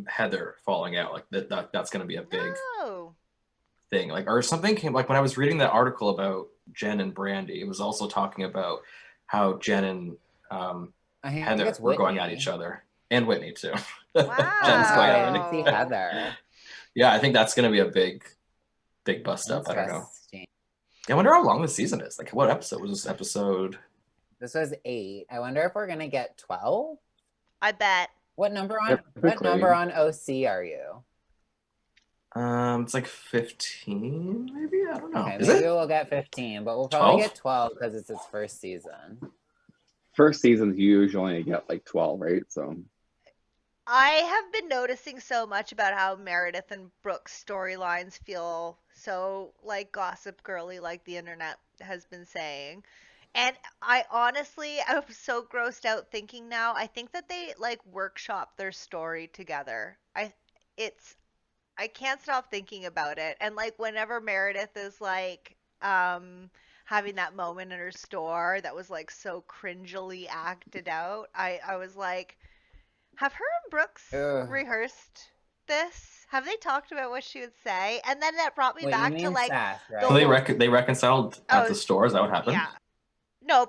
Heather falling out. Like that's going to be a big thing. Like, or something came like when I was reading that article about Jen and Brandy, it was also talking about how Jen and Heather were going at each other. And Whitney too. Wow. Jen's going at Whitney. Heather. Yeah, I think that's going to be a big bust up. I don't know. I wonder how long the season is. Like, what episode was this episode? This was 8. I wonder if we're gonna get 12. I bet. What number on OC are you? It's like 15, maybe. I don't know. Okay, is maybe it? we'll get 15, but we'll probably 12? get 12 because it's its first season. First seasons you usually only get like 12, right? So I have been noticing so much about how Meredith and Brooke's storylines feel so like gossip girly, like the internet has been saying. And I honestly, I'm so grossed out thinking now. I think that they like workshop their story together. It's, I can't stop thinking about it. And like whenever Meredith is like, having that moment in her store that was like so cringily acted out, I was like, have her and Brooks Ugh. rehearsed this? Have they talked about what she would say? And then that brought me Wait, you back to mean like Seth, right? the So whole, they reconciled at the store. Is that what happened? yeah. No,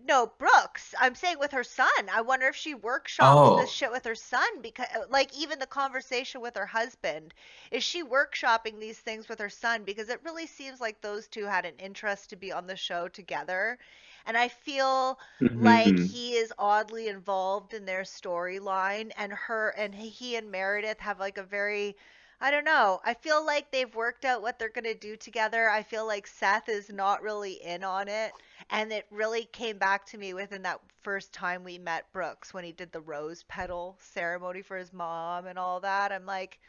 no, Brooks. I'm saying with her son. I wonder if she workshops this Oh, shit with her son because, like, even the conversation with her husband, is she workshopping these things with her son? Because it really seems like those two had an interest to be on the show together. And I feel like Mhm. he is oddly involved in their storyline, and her and he and Meredith have like a very, I don't know. I feel like they've worked out what they're going to do together. I feel like Seth is not really in on it. And it really came back to me within that first time we met Brooks when he did the rose petal ceremony for his mom and all that. I'm like,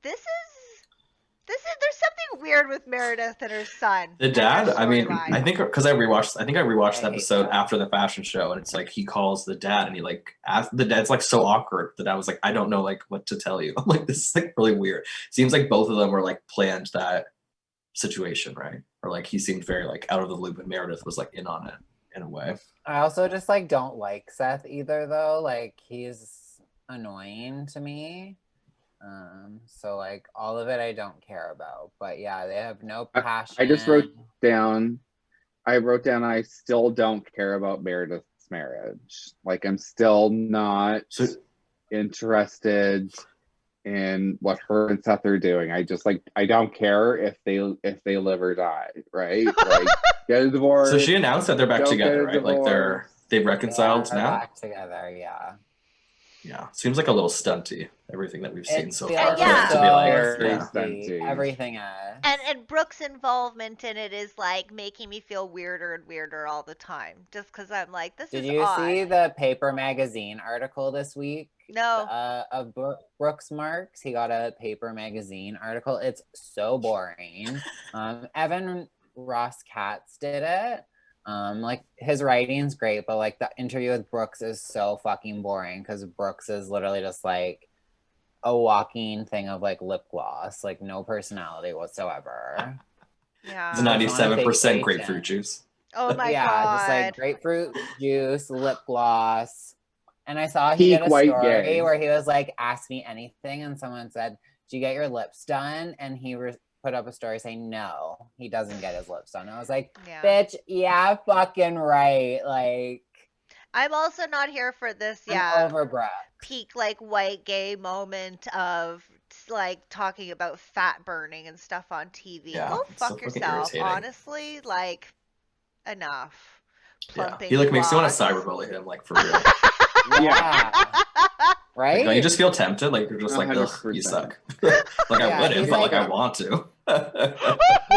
there's something weird with Meredith and her son the and their dad. I mean, I storyline. think because I rewatched. I think I rewatched the I hate episode that. after the fashion show, and it's like he calls the dad, and he like asks the dad's like so awkward. The dad was like, I don't know like what to tell you. I'm like, this is like really weird. Seems like both of them were like planned that situation, right? Or like he seemed very like out of the loop, and Meredith was like in on it in a way. I also just like don't like Seth either though. Like he's annoying to me. So like all of it I don't care about. But yeah, they have no passion. I just wrote down. I wrote down. I still don't care about Meredith's marriage. Like I'm still not interested in what her and Seth are doing. I just like I don't care if they live or die. Right? Like get a divorce. So she announced that they're back don't together, get a right? Like divorce. they've reconciled They're now. back together, yeah. Yeah, seems like a little stunty. Everything that we've seen It so feels far. For Yeah. it to be like, Very yeah. stunty. Everything is. And Brooks' involvement in it is like making me feel weirder and weirder all the time. Just because I'm like, this Did is you odd. see the Paper Magazine article this week? No. Of Brooks Marks. He got a Paper Magazine article. It's so boring. Evan Ross Katz did it. Like his writing's great, but like the interview with Brooks is so fucking boring because Brooks is literally just like a walking thing of like lip gloss, like no personality whatsoever. Yeah. It's 97% grapefruit juice. Oh my yeah, god. just like grapefruit juice, lip gloss. And I saw he Peak did a white story gay. where he was like, ask me anything. And someone said, do you get your lips done? And he put up a story saying, no, he doesn't get his lips done. I was like, bitch, yeah, fucking right. Like, I'm also not here for this, I'm over Brooke. peak like white gay moment of like talking about fat burning and stuff on TV. Yeah, Go it's so fuck fucking yourself. irritating. Honestly, like enough. Yeah. Plumping He like makes me want to gloss. cyberbully him, like for real. Yeah. Right? Like, don't you just feel tempted? Like you're just like, ugh, you 100%. suck. Like I Yeah, wouldn't, he's but like like- I want to.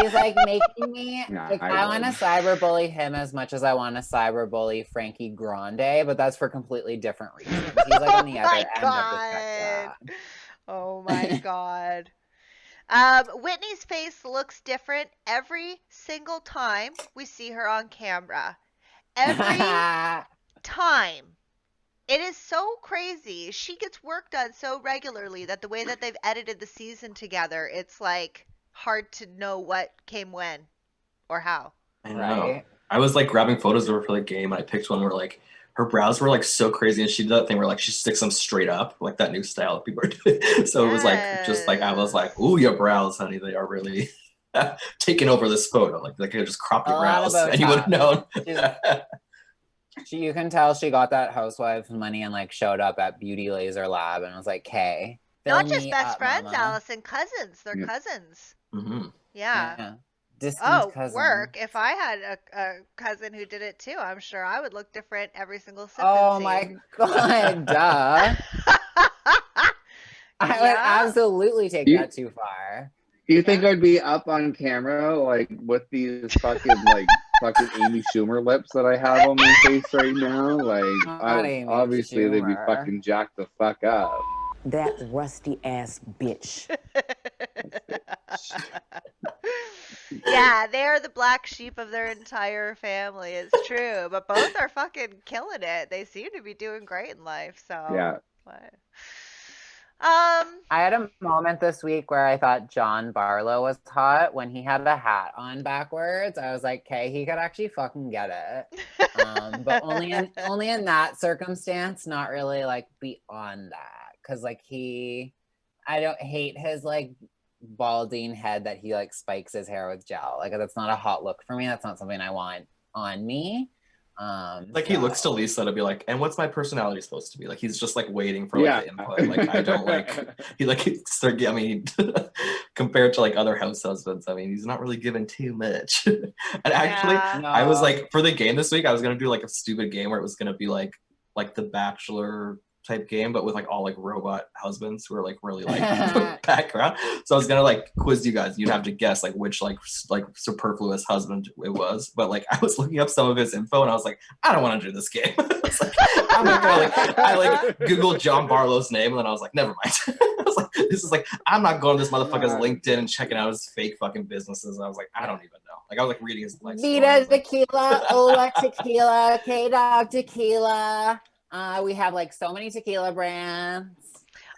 He's like making me Yeah, like I I want to would. cyberbully him as much as I want to cyberbully Frankie Grande, but that's for completely different reasons. He's like on the other end of the spectrum. Oh my god. Whitney's face looks different every single time we see her on camera. Every time. It is so crazy. She gets work done so regularly that the way that they've edited the season together, it's like hard to know what came when or how. I know. Right. I was like grabbing photos of her for the game, and I picked one where like her brows were like so crazy, and she did that thing where like she sticks them straight up, like that new style that people are doing. So it was like just like I was like, ooh, your brows, honey, they are really taking over this photo. Like I just cropped your A lot of brows, and you would have known. You can tell she got that Housewives money and like showed up at Beauty Laser Lab and was like, "Hey, Not fill just me best up, friends, mama." Allison. Cousins. They're Yeah. cousins. Mm-hmm. Yeah. Distant Oh, cousin. work. If I had a cousin who did it too, I'm sure I would look different every single sip Oh and my scene. god, duh. I would Yeah. absolutely take You- that too far. Do you think I'd be up on camera like with these fucking like fucking Amy Schumer lips that I have on my face right now, like, Not Amy obviously they'd be Schumer. fucking jacked the fuck up. That rusty ass bitch. Yeah, they're the black sheep of their entire family. It's true, but both are fucking killing it. They seem to be doing great in life. So Yeah. What? I had a moment this week where I thought John Barlow was hot when he had the hat on backwards. I was like, okay, he could actually fucking get it. But only in that circumstance, not really like beyond that. Cause like I don't hate his like balding head that he like spikes his hair with gel. Like that's not a hot look for me. That's not something I want on me. Like he looks to Lisa to be like, and what's my personality supposed to be? Like he's just like waiting for like the input. Like I don't like he like start. I mean, compared to like other house husbands, I mean, he's not really given too much. And actually, I was like for the game this week, I was gonna do like a stupid game where it was gonna be like the Bachelor type game, but with like all like robot husbands who are like really like background. So I was gonna like quiz you guys. You'd have to guess like which like superfluous husband it was. But like I was looking up some of his info and I was like, I don't want to do this game. I'm not gonna like I like Googled John Barlow's name and then I was like, never mind. I was like, this is like I'm not going to this motherfucker's LinkedIn and checking out his fake fucking businesses. And I was like, I don't even know. Like I was like reading his life story. Vita Tequila, Ola Tequila, K-Dog Tequila. We have like so many tequila brands.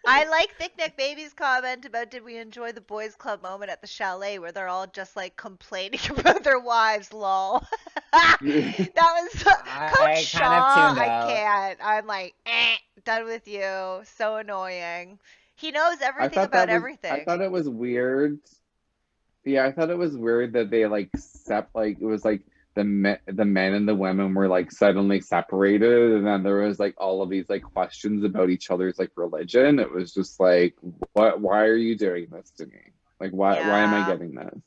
I like Thick Neck Baby's comment about did we enjoy the boys club moment at the chalet where they're all just like complaining about their wives, lol. That was Coach Shaw. I can't. I'm like, done with you. So annoying. He knows everything about everything. I thought it was weird. Yeah, I thought it was weird that they like it was like the men and the women were like suddenly separated, and then there was like all of these like questions about each other's like religion. It was just like, why are you doing this to me? Like why am I getting this?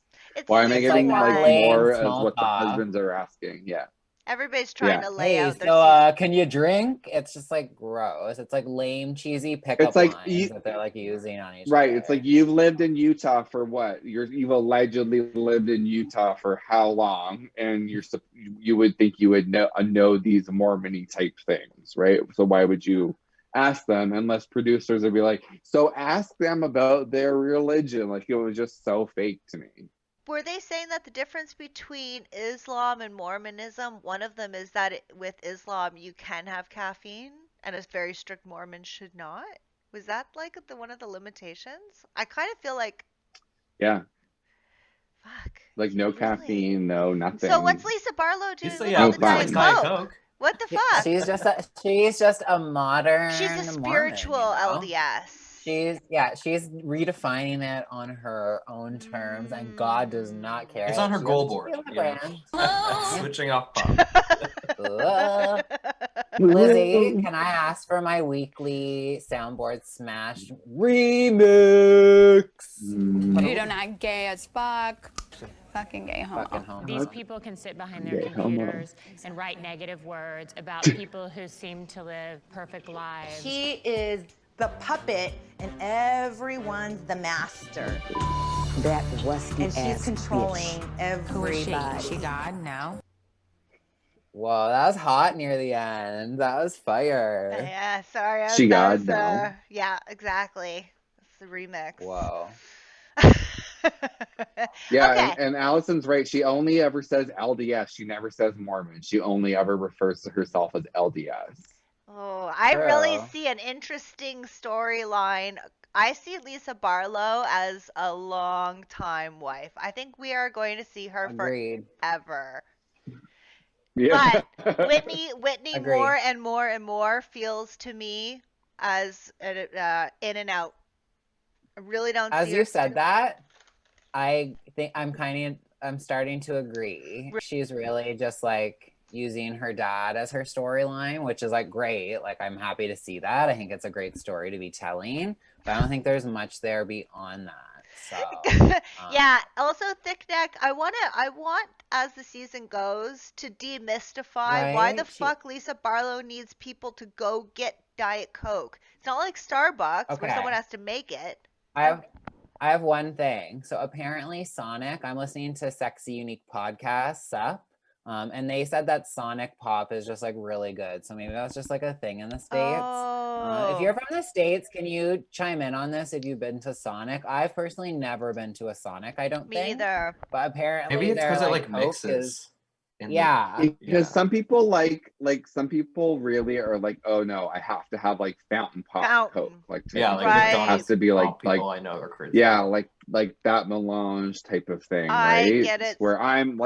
Why am I getting like more as what the husbands are asking? Yeah. Everybody's trying to lay out their so can you drink? It's just like gross. It's like lame, cheesy pickup lines that they're like using on each other. It's like you've lived in Utah for what? You've allegedly lived in Utah for how long? And you would think you would know these Mormon-y type things, right? So why would you ask them unless producers would be like, so ask them about their religion? Like it was just so fake to me. Were they saying that the difference between Islam and Mormonism, one of them is that with Islam you can have caffeine and a very strict Mormon should not? Was that like one of the limitations? I kind of feel like... Yeah. Fuck. Like no caffeine, no nothing. So what's Lisa Barlow doing with all the Diet Coke? What the fuck? She's just a modern. She's a spiritual Mormon, LDS. She's redefining it on her own terms, and God does not care. It's on her goal board. Switching off pop. Lizzie, can I ask for my weekly soundboard smash remix? You don't not gay as fuck. Fucking gay homo. These people can sit behind their computers and write negative words about people who seem to live perfect lives. He is the puppet and everyone's the master. That rusty and she's controlling everybody. Who is she? She died? No. Whoa, that was hot near the end. That was fire. Yeah, sorry. She got now. Yeah, exactly. It's the remix. Whoa. Yeah, okay. and Allison's right. She only ever says LDS. She never says Mormon. She only ever refers to herself as LDS. Oh, I really see an interesting storyline. I see Lisa Barlow as a long-time wife. I think we are going to see her forever. Yeah. But Whitney more and more and more feels to me as in and out. I really don't As see you said that, I think I'm starting to agree. She's really just like using her dad as her storyline, which is like great. Like I'm happy to see that. I think it's a great story to be telling, but I don't think there's much there beyond that. So yeah. Also, Thick Neck. I want as the season goes to demystify why the fuck Lisa Barlow needs people to go get Diet Coke. It's not like Starbucks where someone has to make it. I have one thing. So apparently Sonic, I'm listening to Sexy Unique podcast, SUP, And they said that Sonic Pop is just like really good. So maybe that's just like a thing in the States. If you're from the States, can you chime in on this if you've been to Sonic? I've personally never been to a Sonic, I don't think. Me either. But apparently Maybe it's because it like Coke mixes. Yeah. Because some people like some people really are like, oh no, I have to have like fountain pop Coke. Like Yeah, like Right. it has to be like people I know are crazy. yeah, like that melange type of thing, I right? get it. Where I'm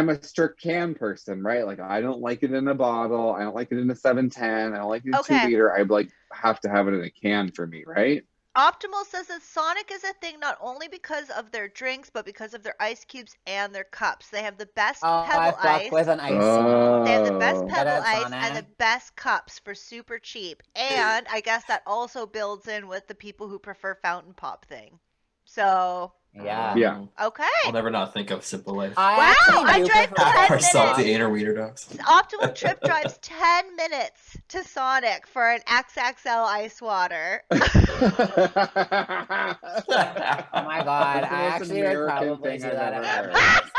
a strict can person, right? Like I don't like it in a bottle, I don't like it in a 710, I don't like it in a Okay. 2 liter. I like have to have it in a can for me, right? Optimal says that Sonic is a thing not only because of their drinks, but because of their ice cubes and their cups. They have the best I pebble fuck ice. with an ice. They have the best Oh. pebble Get it, ice Sonic. and the best cups for super cheap. And I guess that also builds in with the people who prefer fountain pop thing. So, Yeah. okay. I'll never not think of Simple Life. Wow, I drive 10 Or Salty minutes. Ainer Wiener Dogs. Optimal Trip drives 10 minutes to Sonic for an XXL ice water. Oh my god, That's the I most actually would American probably thing do I've that ever at heard.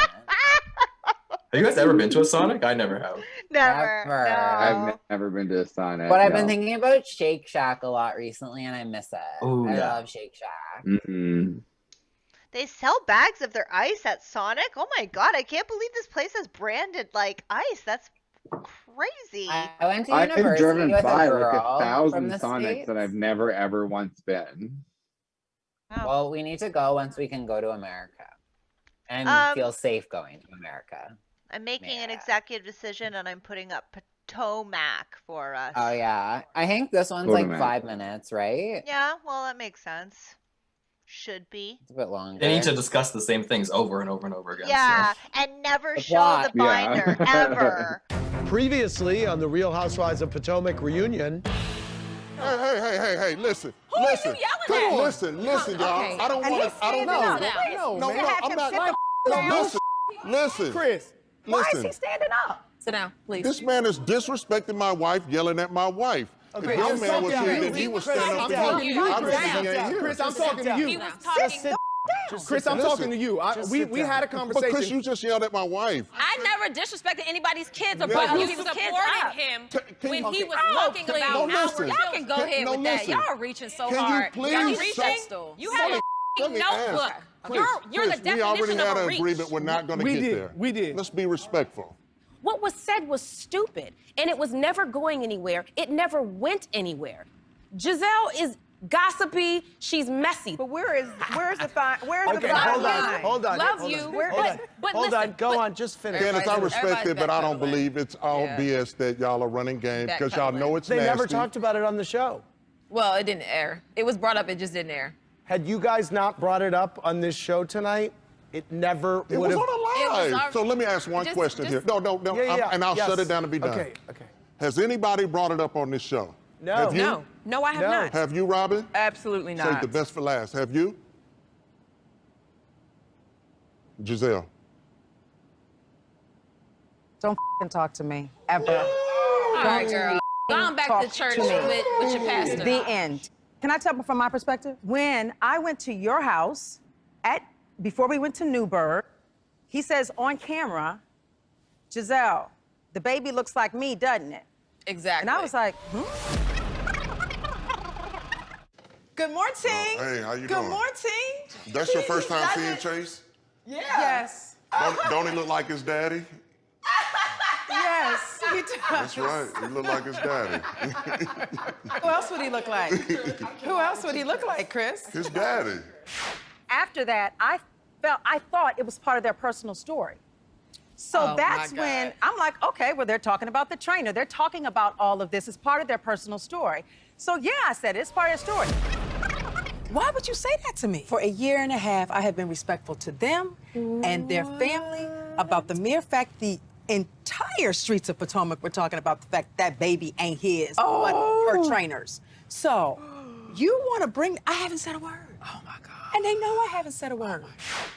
Have you guys ever been to a Sonic? I never have. Never. Never. I've never been to a Sonic. But I've been no. thinking about Shake Shack a lot recently, and I miss it. Ooh, I yeah. love Shake Shack. Mm-mm. They sell bags of their ice at Sonic? Oh my god, I can't believe this place has branded like ice. That's crazy. I went to I've university driven with by a like girl 1,000 from the Sonics States. and I've never ever once been. Well, we need to go once we can go to America and feel safe going to America. I'm making an executive decision and I'm putting up Potomac for us. Oh yeah, I think this one's like Potomac. 5 minutes, right? Yeah, well, that makes sense. Should be. It's a bit longer. They need to discuss the same things over and over and over again. Yeah, So. and never The show plot. the binder, ever. Previously on the Real Housewives of Potomac reunion. Hey, listen. Who are listen. you yelling at? Listen, y'all. Okay. I don't And want he's to. I don't standing know. up. No, You have I'm him not. sit the No, down. listen. Chris, Why Listen. is he standing up? Sit down, please. This man is disrespecting my wife, yelling at my wife. Okay, if your just man sit was down. here, then he would stand up I'm to you. Obviously, he ain't here. Chris, I'm talking to you. He was talking. Chris, I'm talking to you. We had a But conversation. Chris, you just yelled at my wife. I never disrespected anybody's kids or Yeah, brought you other people's kids up. Him when he was talking No, about listen. y'all can go ahead No, with that. listen. Y'all are reaching so Can you hard. please Y'all shut- reaching? You have a Let me notebook. ask. You're the Chris, we already definition had of a an reach. agreement. We're not going to We get did. there. We did. Let's be respectful. What was said was stupid, and it was never going anywhere. It never went anywhere. Giselle is gossipy. She's messy. But where's the fine? Where's Okay, the fine hold on. line? Hold on. Love hold you. on, Where- hold on. but Hold listen, on. Go on. Just finish. Candace, I respect it, but I don't backpedaling. believe it's all Yeah. BS that y'all are running game because y'all know it's They nasty. never talked about it on the show. Well, it didn't air. It was brought up. It just didn't air. Had you guys not brought it up on this show tonight, it never It would was have. on a live. It was our- So let me ask one Just- question just- here. No. Yeah. And I'll Yes. shut it down and be done. Okay. Has anybody brought it up on this show? No. Have you? No, I have No. not. Have you, Robin? Absolutely Save not. the best for last. Have you? Giselle. Don't talk to me ever. All right, girl. Going back Talk to church to me. with your pastor. The end. Can I tell you from my perspective? When I went to your house before we went to Newburgh, he says on camera, Giselle, the baby looks like me, doesn't it? Exactly. And I was like, Good morning. Hey, how you Good doing? morning. That's your first time seeing Chase? Yeah. Yes. Don't he look like his daddy? Yes, he does. That's right. He look like his daddy. Who else would he look like? Who else would he look like, Chris? His daddy. After that, I thought it was part of their personal story. So Oh, that's my when God. I'm like, okay, well, they're talking about the trainer. They're talking about all of this as part of their personal story. So yeah, I said it's part of their story. Why would you say that to me? For a year and a half, I have been respectful to them and their family about the mere fact the entire streets of Potomac were talking about the fact that baby ain't his, but her trainers. So you want to bring, I haven't said a word. Oh my God. And they know I haven't said a word.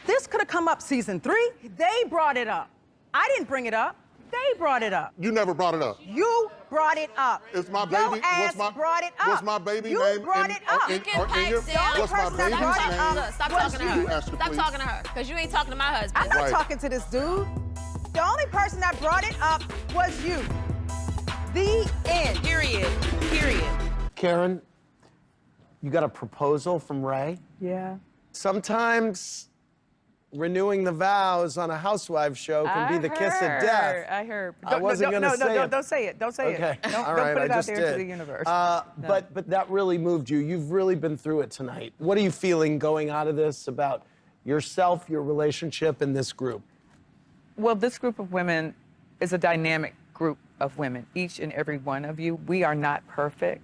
This could have come up season 3. They brought it up. I didn't bring it up. They brought it up. You never brought it up. You brought it up. It's my Your baby. ass brought it up. What's my baby You name? brought it up. You can pipe your, down. what's my person that baby's brought it name? up Look, stop was talking to you, her. Ashley, Stop please. talking to her, because you ain't talking to my husband. I'm not Right. talking to this dude. The only person that brought it up was you. The end. Period. Period. Karen, you got a proposal from Ray? Yeah. Sometimes renewing the vows on a Housewives show can be the kiss of death. I heard. I wasn't going to say it. Don't say it. Don't say Okay. it. Don't, All don't right, put it I out just there did. into the universe. But that really moved you. You've really been through it tonight. What are you feeling going out of this about yourself, your relationship, and this group? Well, this group of women is a dynamic group of women, each and every one of you. We are not perfect.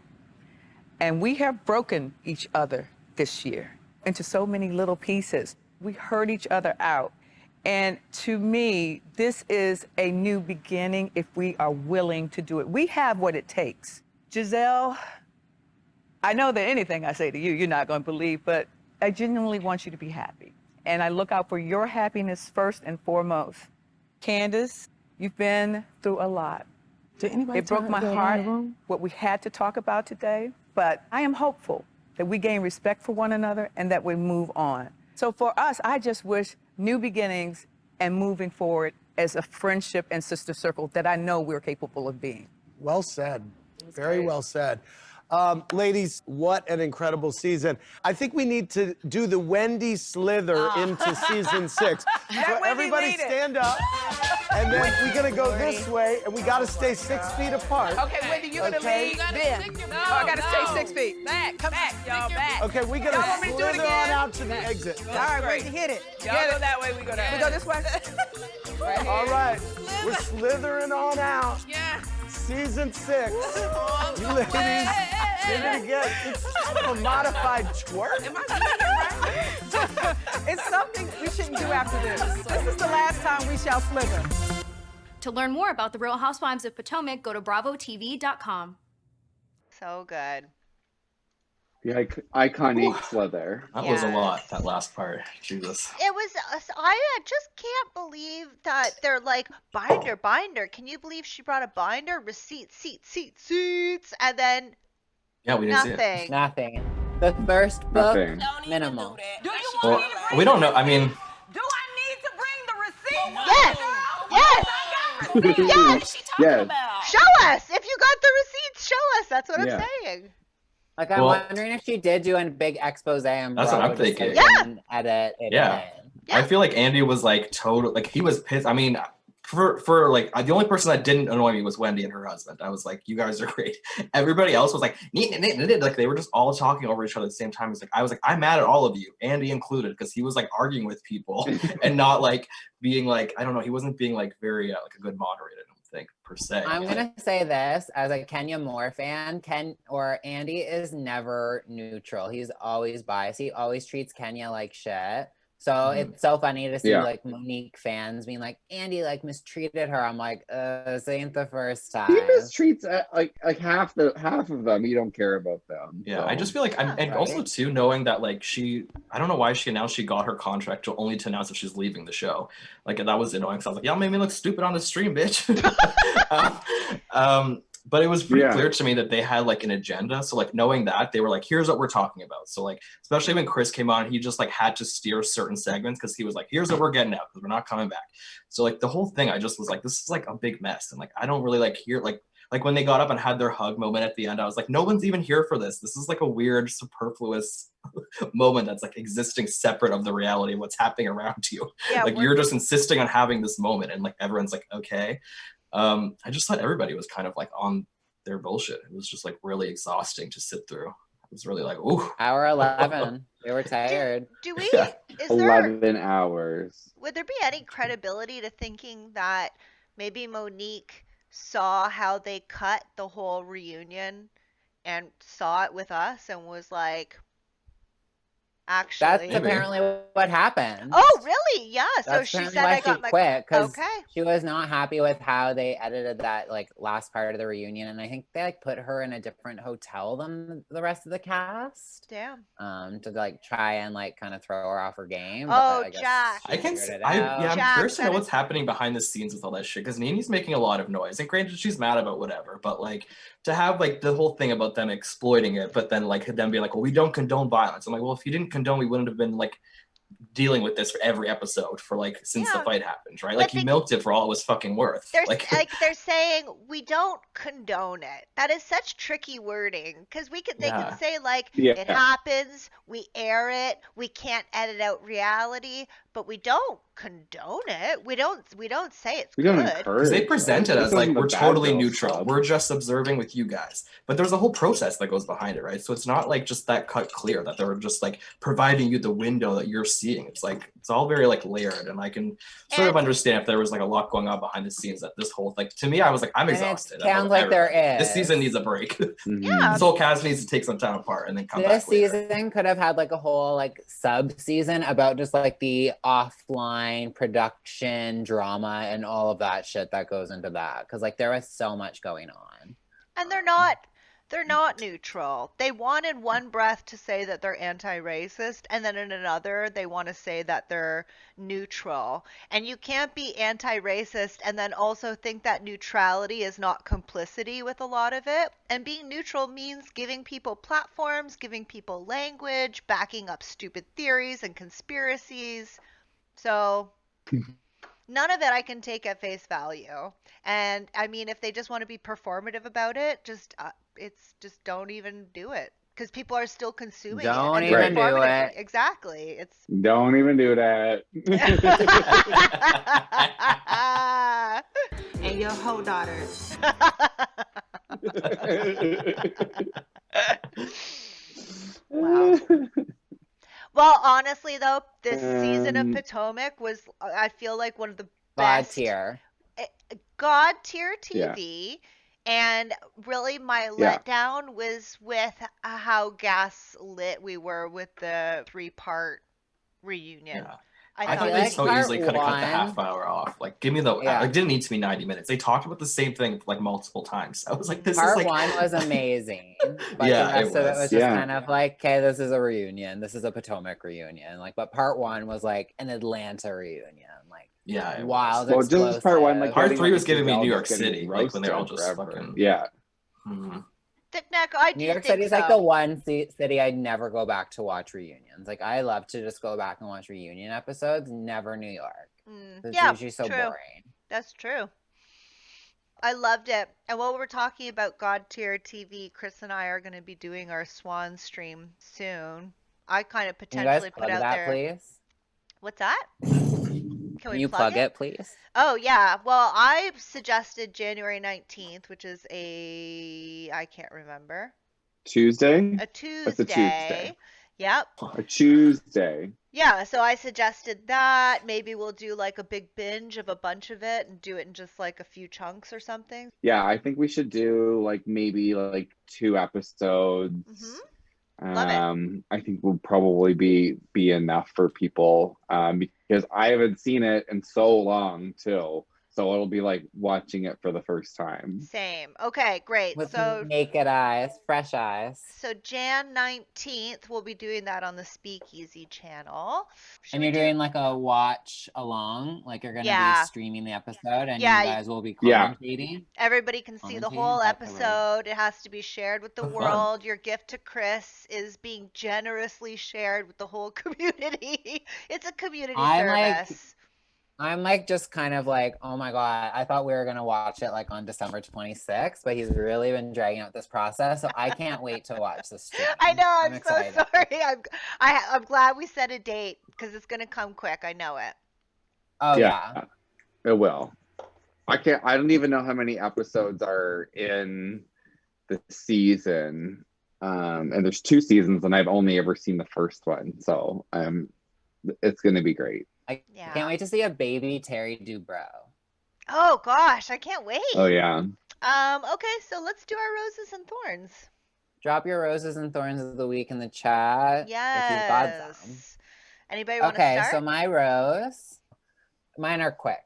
And we have broken each other this year into so many little pieces. We hurt each other out. And to me, this is a new beginning if we are willing to do it. We have what it takes. Giselle, I know that anything I say to you, you're not going to believe, but I genuinely want you to be happy. And I look out for your happiness first and foremost. Candace, you've been through a lot. Did anybody It broke my heart what we had to talk about today, but I am hopeful that we gain respect for one another and that we move on. So for us, I just wish new beginnings and moving forward as a friendship and sister circle that I know we're capable of being. Well said. Very well said. Ladies, what an incredible season. I think we need to do the Wendy slither into season 6. So everybody stand up, and then we're gonna go this way, and we gotta stay 6 feet apart. Okay, Wendy, you're gonna lead. Then. I gotta stay 6 feet. Back. Come back, y'all. Back. Okay, we're gonna Y'all want me to do it slither on again? out to the exit. All right, Wendy, hit it. Y'all go that way, we go that way. We go this way? Right here. All right, we're slithering on out. Yeah. Season 6. You ladies did it again. It's kind of a modified twerk. Am I saying it right? It's something we shouldn't do after this. This is the last time we shall slither. To learn more about the Real Housewives of Potomac, go to BravoTV.com. So good. The iconic slither. That was a lot, that last part. Jesus. It was, I just can't believe that they're like, binder. Can you believe she brought a binder? Receipt, seats. And then Yeah, we didn't see nothing. it. Nothing. The first book, Nothing. minimal. Do you Well, want me to bring we don't know. I mean, Do I need to bring the receipt? Yes. Yes. Show us. If you got the receipts, show us. That's what Yeah. I'm saying. Like, I'm Well- wondering if she did do a big expose and That's what I'm Bravo just, thinking. like, Yeah. didn't edit it Yeah. in. I feel like Andy was like total, like he was pissed. I mean, for like the only person that didn't annoy me was Wendy and her husband. I was like, you guys are great. Everybody else was like, like they were just all talking over each other at the same time. It's like I was like, I'm mad at all of you, Andy included, because he was like arguing with people and not like being like, I don't know, he wasn't being like very like a good moderator. I don't think per se. I'm gonna say this as a Kenya Moore fan. Andy is never neutral. He's always biased. He always treats Kenya like shit. So it's so funny to see like Monique fans being like, Andy like mistreated her. I'm like, this ain't the first time. He mistreats like half of them. You don't care about them. Yeah, so. I just feel like and also too knowing that like I don't know why she announced she got her contract only to announce that she's leaving the show. Like that was annoying. So I was like, y'all made me look stupid on the stream, bitch. But it was pretty clear to me that they had like an agenda. So like knowing that, they were like, here's what we're talking about. So like, especially when Chris came on, he just like had to steer certain segments because he was like, here's what we're getting out because we're not coming back. So like the whole thing, I just was like, this is like a big mess. And like, I don't really like hear like when they got up and had their hug moment at the end, I was like, no one's even here for this. This is like a weird superfluous moment that's like existing separate of the reality of what's happening around you. Yeah, like you're just insisting on having this moment and like everyone's like, okay. I just thought everybody was kind of like on their bullshit. It was just like really exhausting to sit through. It was really like, ooh. Hour 11. They were tired. Do we? Yeah. Is 11 hours. Would there be any credibility to thinking that maybe Monique saw how they cut the whole reunion and saw it with us and was like, actually, That's apparently what happened. Oh, really? Yeah. So That's she apparently said why I got she my quit because okay. she was not happy with how they edited that like last part of the reunion, and I think they like put her in a different hotel than the rest of the cast. Damn. To like try and like kind of throw her off her game. Oh, but I guess Jack. she I can, figured it I'm out. curious to know what's happening behind the scenes with all that shit because Nini's making a lot of noise. And granted, she's mad about whatever, but like to have like the whole thing about them exploiting it, but then like them being like, well, we don't condone violence. I'm like, well, if you didn't condone, we wouldn't have been like dealing with this for every episode for like since the Yeah. fight happened, right? But Like you milked it for all it was fucking worth. They're Like they're saying we don't condone it. That is such tricky wording because they Yeah. can say like Yeah. it happens, we air it, we can't edit out reality, but we don't condone it. We don't say it's We don't good. encourage. because they present it as like we're totally neutral. Stuff. We're just observing with you guys. But there's a whole process that goes behind it, right? So it's not like just that cut clear that they're just like providing you the window that you're seeing. It's like it's all very like layered, and I can sort of understand if there was like a lot going on behind the scenes that this whole like to me I was like I'm And it exhausted. sounds like there This is. season needs a break. Yeah. This whole cast needs to take some time apart and then come This back later. season could have had like a whole like sub season about just like the offline production drama and all of that shit that goes into that, because like there was so much going on. And they're not neutral. They want in one breath to say that they're anti-racist, and then in another they want to say that they're neutral. And you can't be anti-racist and then also think that neutrality is not complicity with a lot of it. And being neutral means giving people platforms, giving people language, backing up stupid theories and conspiracies. So none of it I can take at face value. And I mean, if they just want to be performative about it, just don't even do it, because people are still consuming Don't it. even do performatively. it. Exactly. It's Don't even do that. And your whole daughters. wow. Well, honestly though, this season of Potomac was, I feel like, one of the God best tier. God tier TV. And really my letdown was with how gaslit we were with the 3-part reunion. Yeah. I I thought they so easily could have cut the half hour off. Like, give me the. It didn't need to be 90 minutes. They talked about the same thing like multiple times. I was like, this Part is like. one was amazing. But Yeah, the rest of it was just kind of like, okay, this is a reunion. This is a Potomac reunion. Like, but part one was like an Atlanta reunion. Like, yeah, wild. Well, just part one, like part getting, 3 was like, giving me Giselle New York just getting City, like when they're all roasted just forever. fucking. Yeah. Mhm. New York City is like the one city I'd never go back to watch reunions. Like, I love to just go back and watch reunion episodes. Never New York. It's usually so boring. That's true. I loved it. And while we're talking about God tier TV, Chris and I are going to be doing our Swan stream soon. I kind of potentially put out there. Please? What's that? Can you plug it, please? Oh, yeah. Well, I suggested January 19th, which is I can't remember. Tuesday? A Tuesday. That's a Tuesday. Yep. A Tuesday. Yeah, so I suggested that. Maybe we'll do like a big binge of a bunch of it and do it in just like a few chunks or something. Yeah, I think we should do like maybe like 2 episodes. Love it. I think will probably be enough for people because I haven't seen it in so long too. So it'll be like watching it for the first time. Same. Okay, great. With so naked eyes, fresh eyes. So Jan 19th, we'll be doing that on the Speakeasy channel. And you're doing like a watch along, like you're gonna be streaming the episode, and you guys will be commentating. Everybody can see the whole episode. It has to be shared with the world. Your gift to Chris is being generously shared with the whole community. It's a community service. I'm like just kind of like, oh my God, I thought we were going to watch it like on December 26th, but he's really been dragging out this process. So I can't wait to watch this stream. I know. I'm so excited. sorry. I'm glad we set a date because it's going to come quick. I know it. Oh, yeah. It will. I don't even know how many episodes are in the season. And there's 2 seasons and I've only ever seen the first one. So it's going to be great. I can't wait to see a baby Terry Dubrow. Oh gosh, I can't wait. Oh yeah. Okay, so let's do our roses and thorns. Drop your roses and thorns of the week in the chat. Yes. If you've got some. Anybody want to start? Okay, so my rose, mine are quick.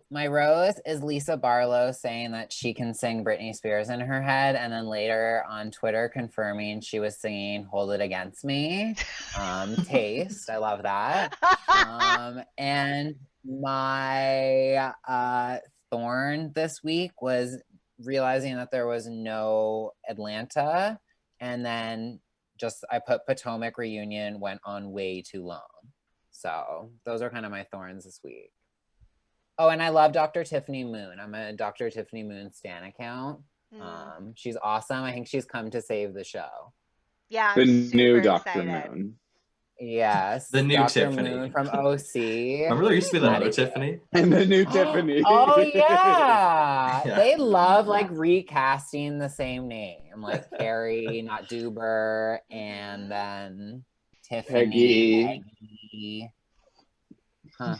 My rose is Lisa Barlow saying that she can sing Britney Spears in her head, and then later on Twitter confirming she was singing Hold It Against Me. Taste. I love that. And my thorn this week was realizing that there was no Atlanta, and then I put Potomac reunion went on way too long. So those are kind of my thorns this week. Oh, and I love Dr. Tiffany Moon. I'm a Dr. Tiffany Moon stan account. She's awesome. I think she's come to save the show. Yeah, The I'm new super Dr. excited. Moon. Yes. The new Dr. Tiffany. Moon from OC. Remember there used to be the other Tiffany? And the new Tiffany. Oh yeah. Yeah. They love like recasting the same name, like Carrie, not Duber, and then Tiffany. Peggy. Huh.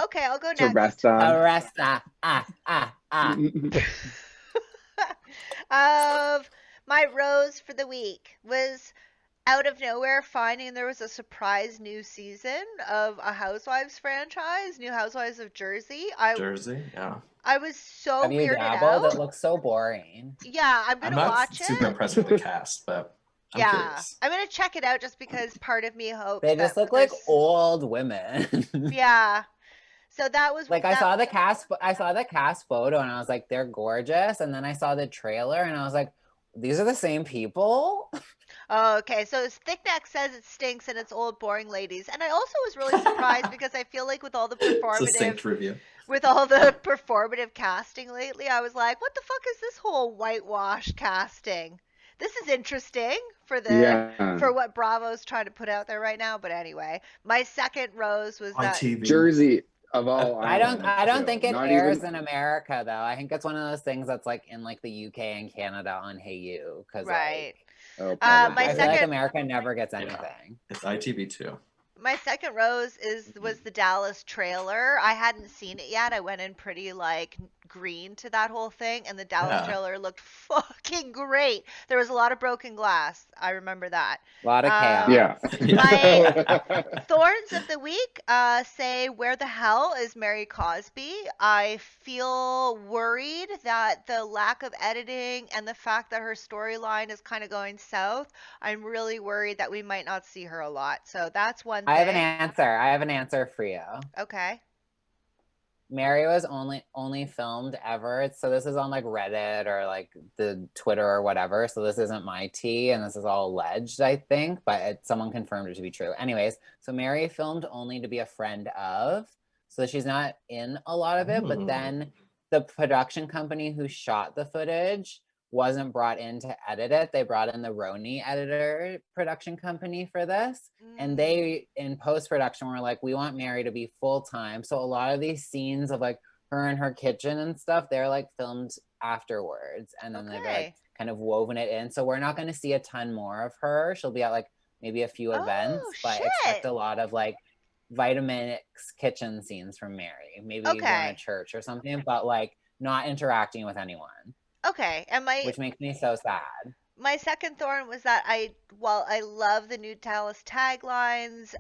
Okay, I'll go next. Arresta. My rose for the week was out of nowhere finding there was a surprise new season of a Housewives franchise, New Housewives of Jersey. Jersey, yeah. I was so Have you weirded dabbled? out. It looks so boring. Yeah, I'm I'm gonna not watch super it. impressed with the cast, but I'm curious. I'm gonna check it out just because part of me hopes They just that look like there's- old women. Yeah. So that was Like I saw the cast photo and I was like, they're gorgeous. And then I saw the trailer and I was like, these are the same people? Oh, okay. So Thick Neck says it stinks and it's old boring ladies. And I also was really surprised because I feel like with all the It's a synced review. performative casting lately, I was like, what the fuck is this whole whitewash casting? This is interesting for for what Bravo's trying to put out there right now. But anyway, my second rose was that Jersey of all I don't islands, think it not airs even- in America though. I think it's one of those things that's like in like the UK and Canada on Hey You. Right. Oh, my I feel like second- America never gets anything. It's ITV too. My second rose was the Dallas trailer. I hadn't seen it yet. I went in pretty like green to that whole thing, and the Dallas trailer looked fucking great. There was a lot of broken glass. I remember that. A lot of chaos. My thorns of the week say, where the hell is Mary Cosby? I feel worried that the lack of editing and the fact that her storyline is kind of going south, I'm really worried that we might not see her a lot. So that's one thing. I have an answer for you. Okay. Mary was only filmed ever. So this is on like Reddit or like the Twitter or whatever. So this isn't my tea and this is all alleged, I think, but someone confirmed it to be true. Anyways, so Mary filmed only to be a friend of, so she's not in a lot of it, but then the production company who shot the footage wasn't brought in to edit it. They brought in the RHOD editor production company for this. And they, in post-production, were like, we want Mary to be full-time. So a lot of these scenes of like her in her kitchen and stuff, they're like filmed afterwards. And then they've like kind of woven it in. So we're not going to see a ton more of her. She'll be at like maybe a few events, but expect a lot of like Vitamix kitchen scenes from Mary. Maybe going to church or something, but like not interacting with anyone. Okay, and which makes me so sad. My second thorn was that while I love the new Dallas taglines,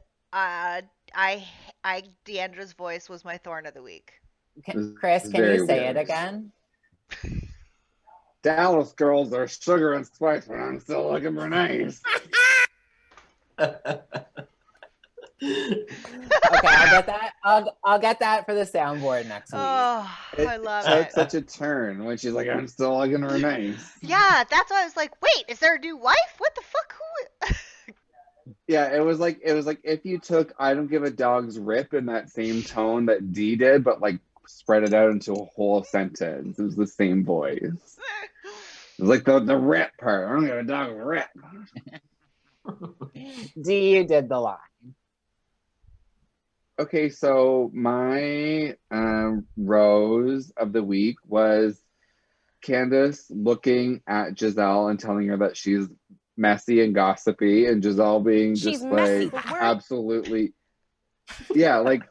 Deandra's voice was my thorn of the week. Chris, can you say it again? Dallas girls are sugar and spice, but I'm still looking for nice. Okay, I'll get that. I'll get that for the soundboard next week. Oh, I love it. It's such a turn when she's like, I'm still looking for nice. Yeah, that's why I was like, wait, is there a new wife? What the fuck? Who? Yeah, it was like if you took I don't give a dog's rip in that same tone that Dee did, but like spread it out into a whole sentence. It was the same voice. It was like the rip part. I don't give a dog's rip. Dee, you did the line. Okay, so my rose of the week was Candace looking at Giselle and telling her that she's messy and gossipy, and Giselle being just like absolutely, yeah, like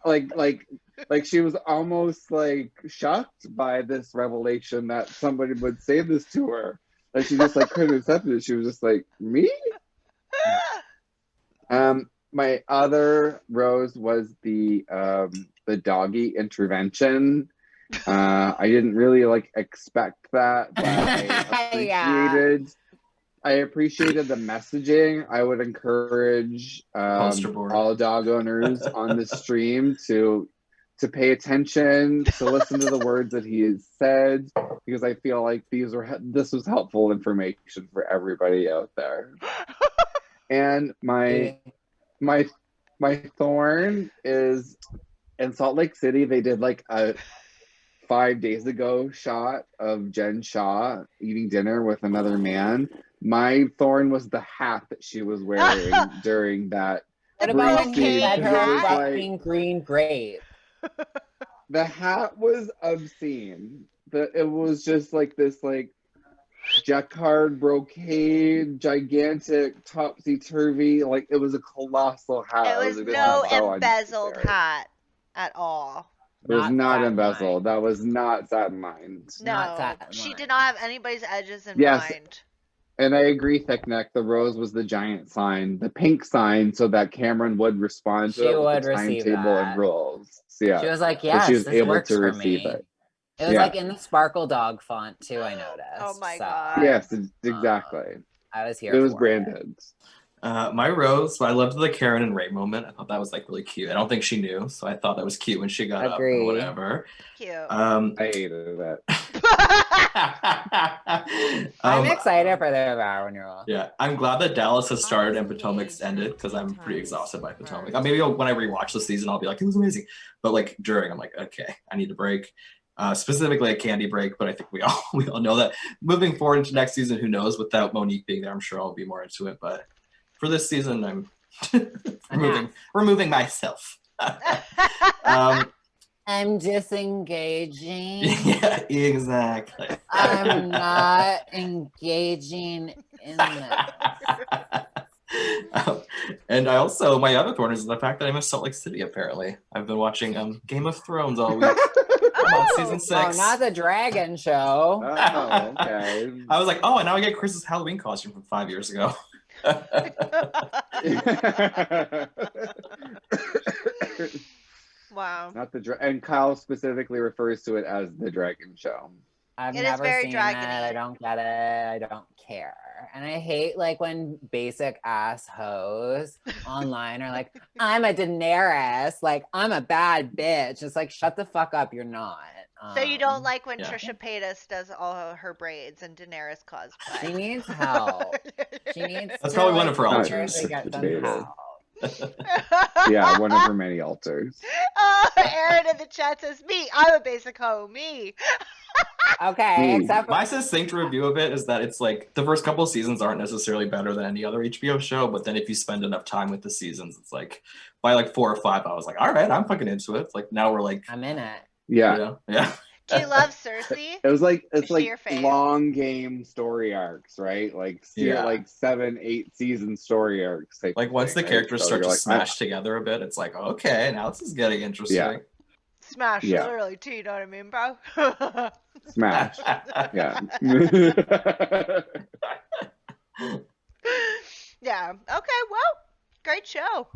she was almost like shocked by this revelation that somebody would say this to her, and she just like couldn't accept it. She was just like, me? My other rose was the doggy intervention. I didn't really like expect that, but I appreciated the messaging. I would encourage all dog owners on the stream to pay attention, to listen to the words that he has said, because I feel like this was helpful information for everybody out there. And my My thorn is in Salt Lake City. They did like a 5 days ago shot of Jen Shaw eating dinner with another man. My thorn was the hat that she was wearing during that. What about when he scene, fed 'cause her it was fucking green grape? the hat was obscene. It was just like this like jacquard brocade, gigantic, topsy-turvy. Like it was a colossal hat. It I was like, this no is so embezzled unnecessary. hat at all. It was not satin embezzled. That was not satin lined. No, she did not have anybody's edges in Yes. mind. And I agree, Thick Neck. The rose was the giant sign, the pink sign, so that Cameron would respond to She it with would the receive timetable that. and rules. So, yeah. She was like, So yes, she was this able works to for receive me. it. It was Yeah. like in the Sparkle Dog font too, I noticed. Oh my so, god. Yes, exactly. I was here It was for branded. My rose, I loved the Karen and Ray moment. I thought that was like really cute. I don't think she knew, so I thought that was cute when she got up Agree. and whatever. Cute. I hated that. I'm excited for their vow renewal. Yeah, I'm glad that Dallas has started and Potomac's ended because I'm pretty exhausted by Potomac. Maybe when I rewatch the season, I'll be like, it was amazing. But like during, I'm like, okay, I need a break. Specifically a candy break, but I think we all know that. Moving forward into next season, who knows? Without Monique being there, I'm sure I'll be more into it. But for this season, I'm removing myself. I'm disengaging. Yeah, exactly. I'm not engaging in this. And I also, my other thorn is the fact that I missed Salt Lake City, apparently. I've been watching Game of Thrones all week. I'm on season 6. Oh, not the dragon show. Oh, okay. I was like, oh, and now I get Chris's Halloween costume from 5 years ago. Wow. Not the and Kyle specifically refers to it as the Dragon Show. I've It is never very seen dragony. it. I don't get it. I don't care. And I hate like when basic ass hoes online are like, I'm a Daenerys, like I'm a bad bitch. It's like, shut the fuck up, you're not. So you don't like when yeah. Trisha Paytas does all her braids and Daenerys cosplay? She needs help. She needs That's to, probably like, one of her make altars. sure they get some Debated. help. Yeah, one of her many altars. Oh, Aaron in the chat says, me, I'm a basic hoe, me. Okay, except for My succinct review of it is that it's like the first couple of seasons aren't necessarily better than any other HBO show, but then if you spend enough time with the seasons, it's like by like 4 or 5, I was like, all right, I'm fucking into it. It's like now we're like, I'm in it. Yeah. Yeah. Do you love Cersei? It was like Is she your fave? long game story arcs, right? Like Yeah. like 7, 8 season story arcs. type Like of once the thing, right? characters So start you're to like, smash together a bit, it's like, okay, now this is getting interesting. Yeah. Smash, Yeah. literally, too, you know what I mean, bro? Smash. Yeah. Yeah. Okay, well, great show.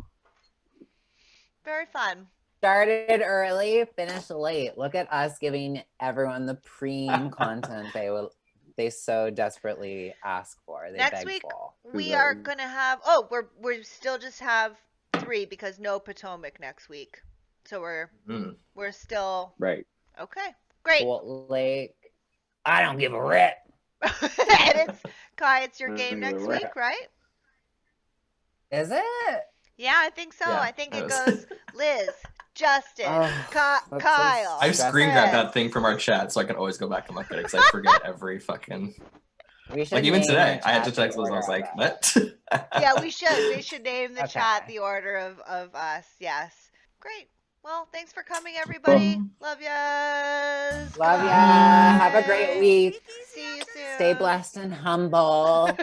Very fun. started early, finished late. Look at us giving everyone the preem content they so desperately ask for. They Next beg week, for. we are going to have, we're still just have 3 because no Potomac next week. So we're still, right. Okay, great. Salt Lake. I don't give a rip. And Kai, it's your game next week, right? Is it? Yeah, I think so. Yeah, I think it it goes Liz, Justin, that's so Kyle. I've screen grabbed that thing from our chat so I can always go back and look at it because I forget every fucking. We should Like even name today, the I had to chat text the Liz. I order was of like, it. "What?" Yeah, we should. We should name the Okay. chat the order of us. Yes. Great. Well, thanks for coming, everybody. Love yas. Love ya. Have a great week. See you soon. Stay blessed and humble.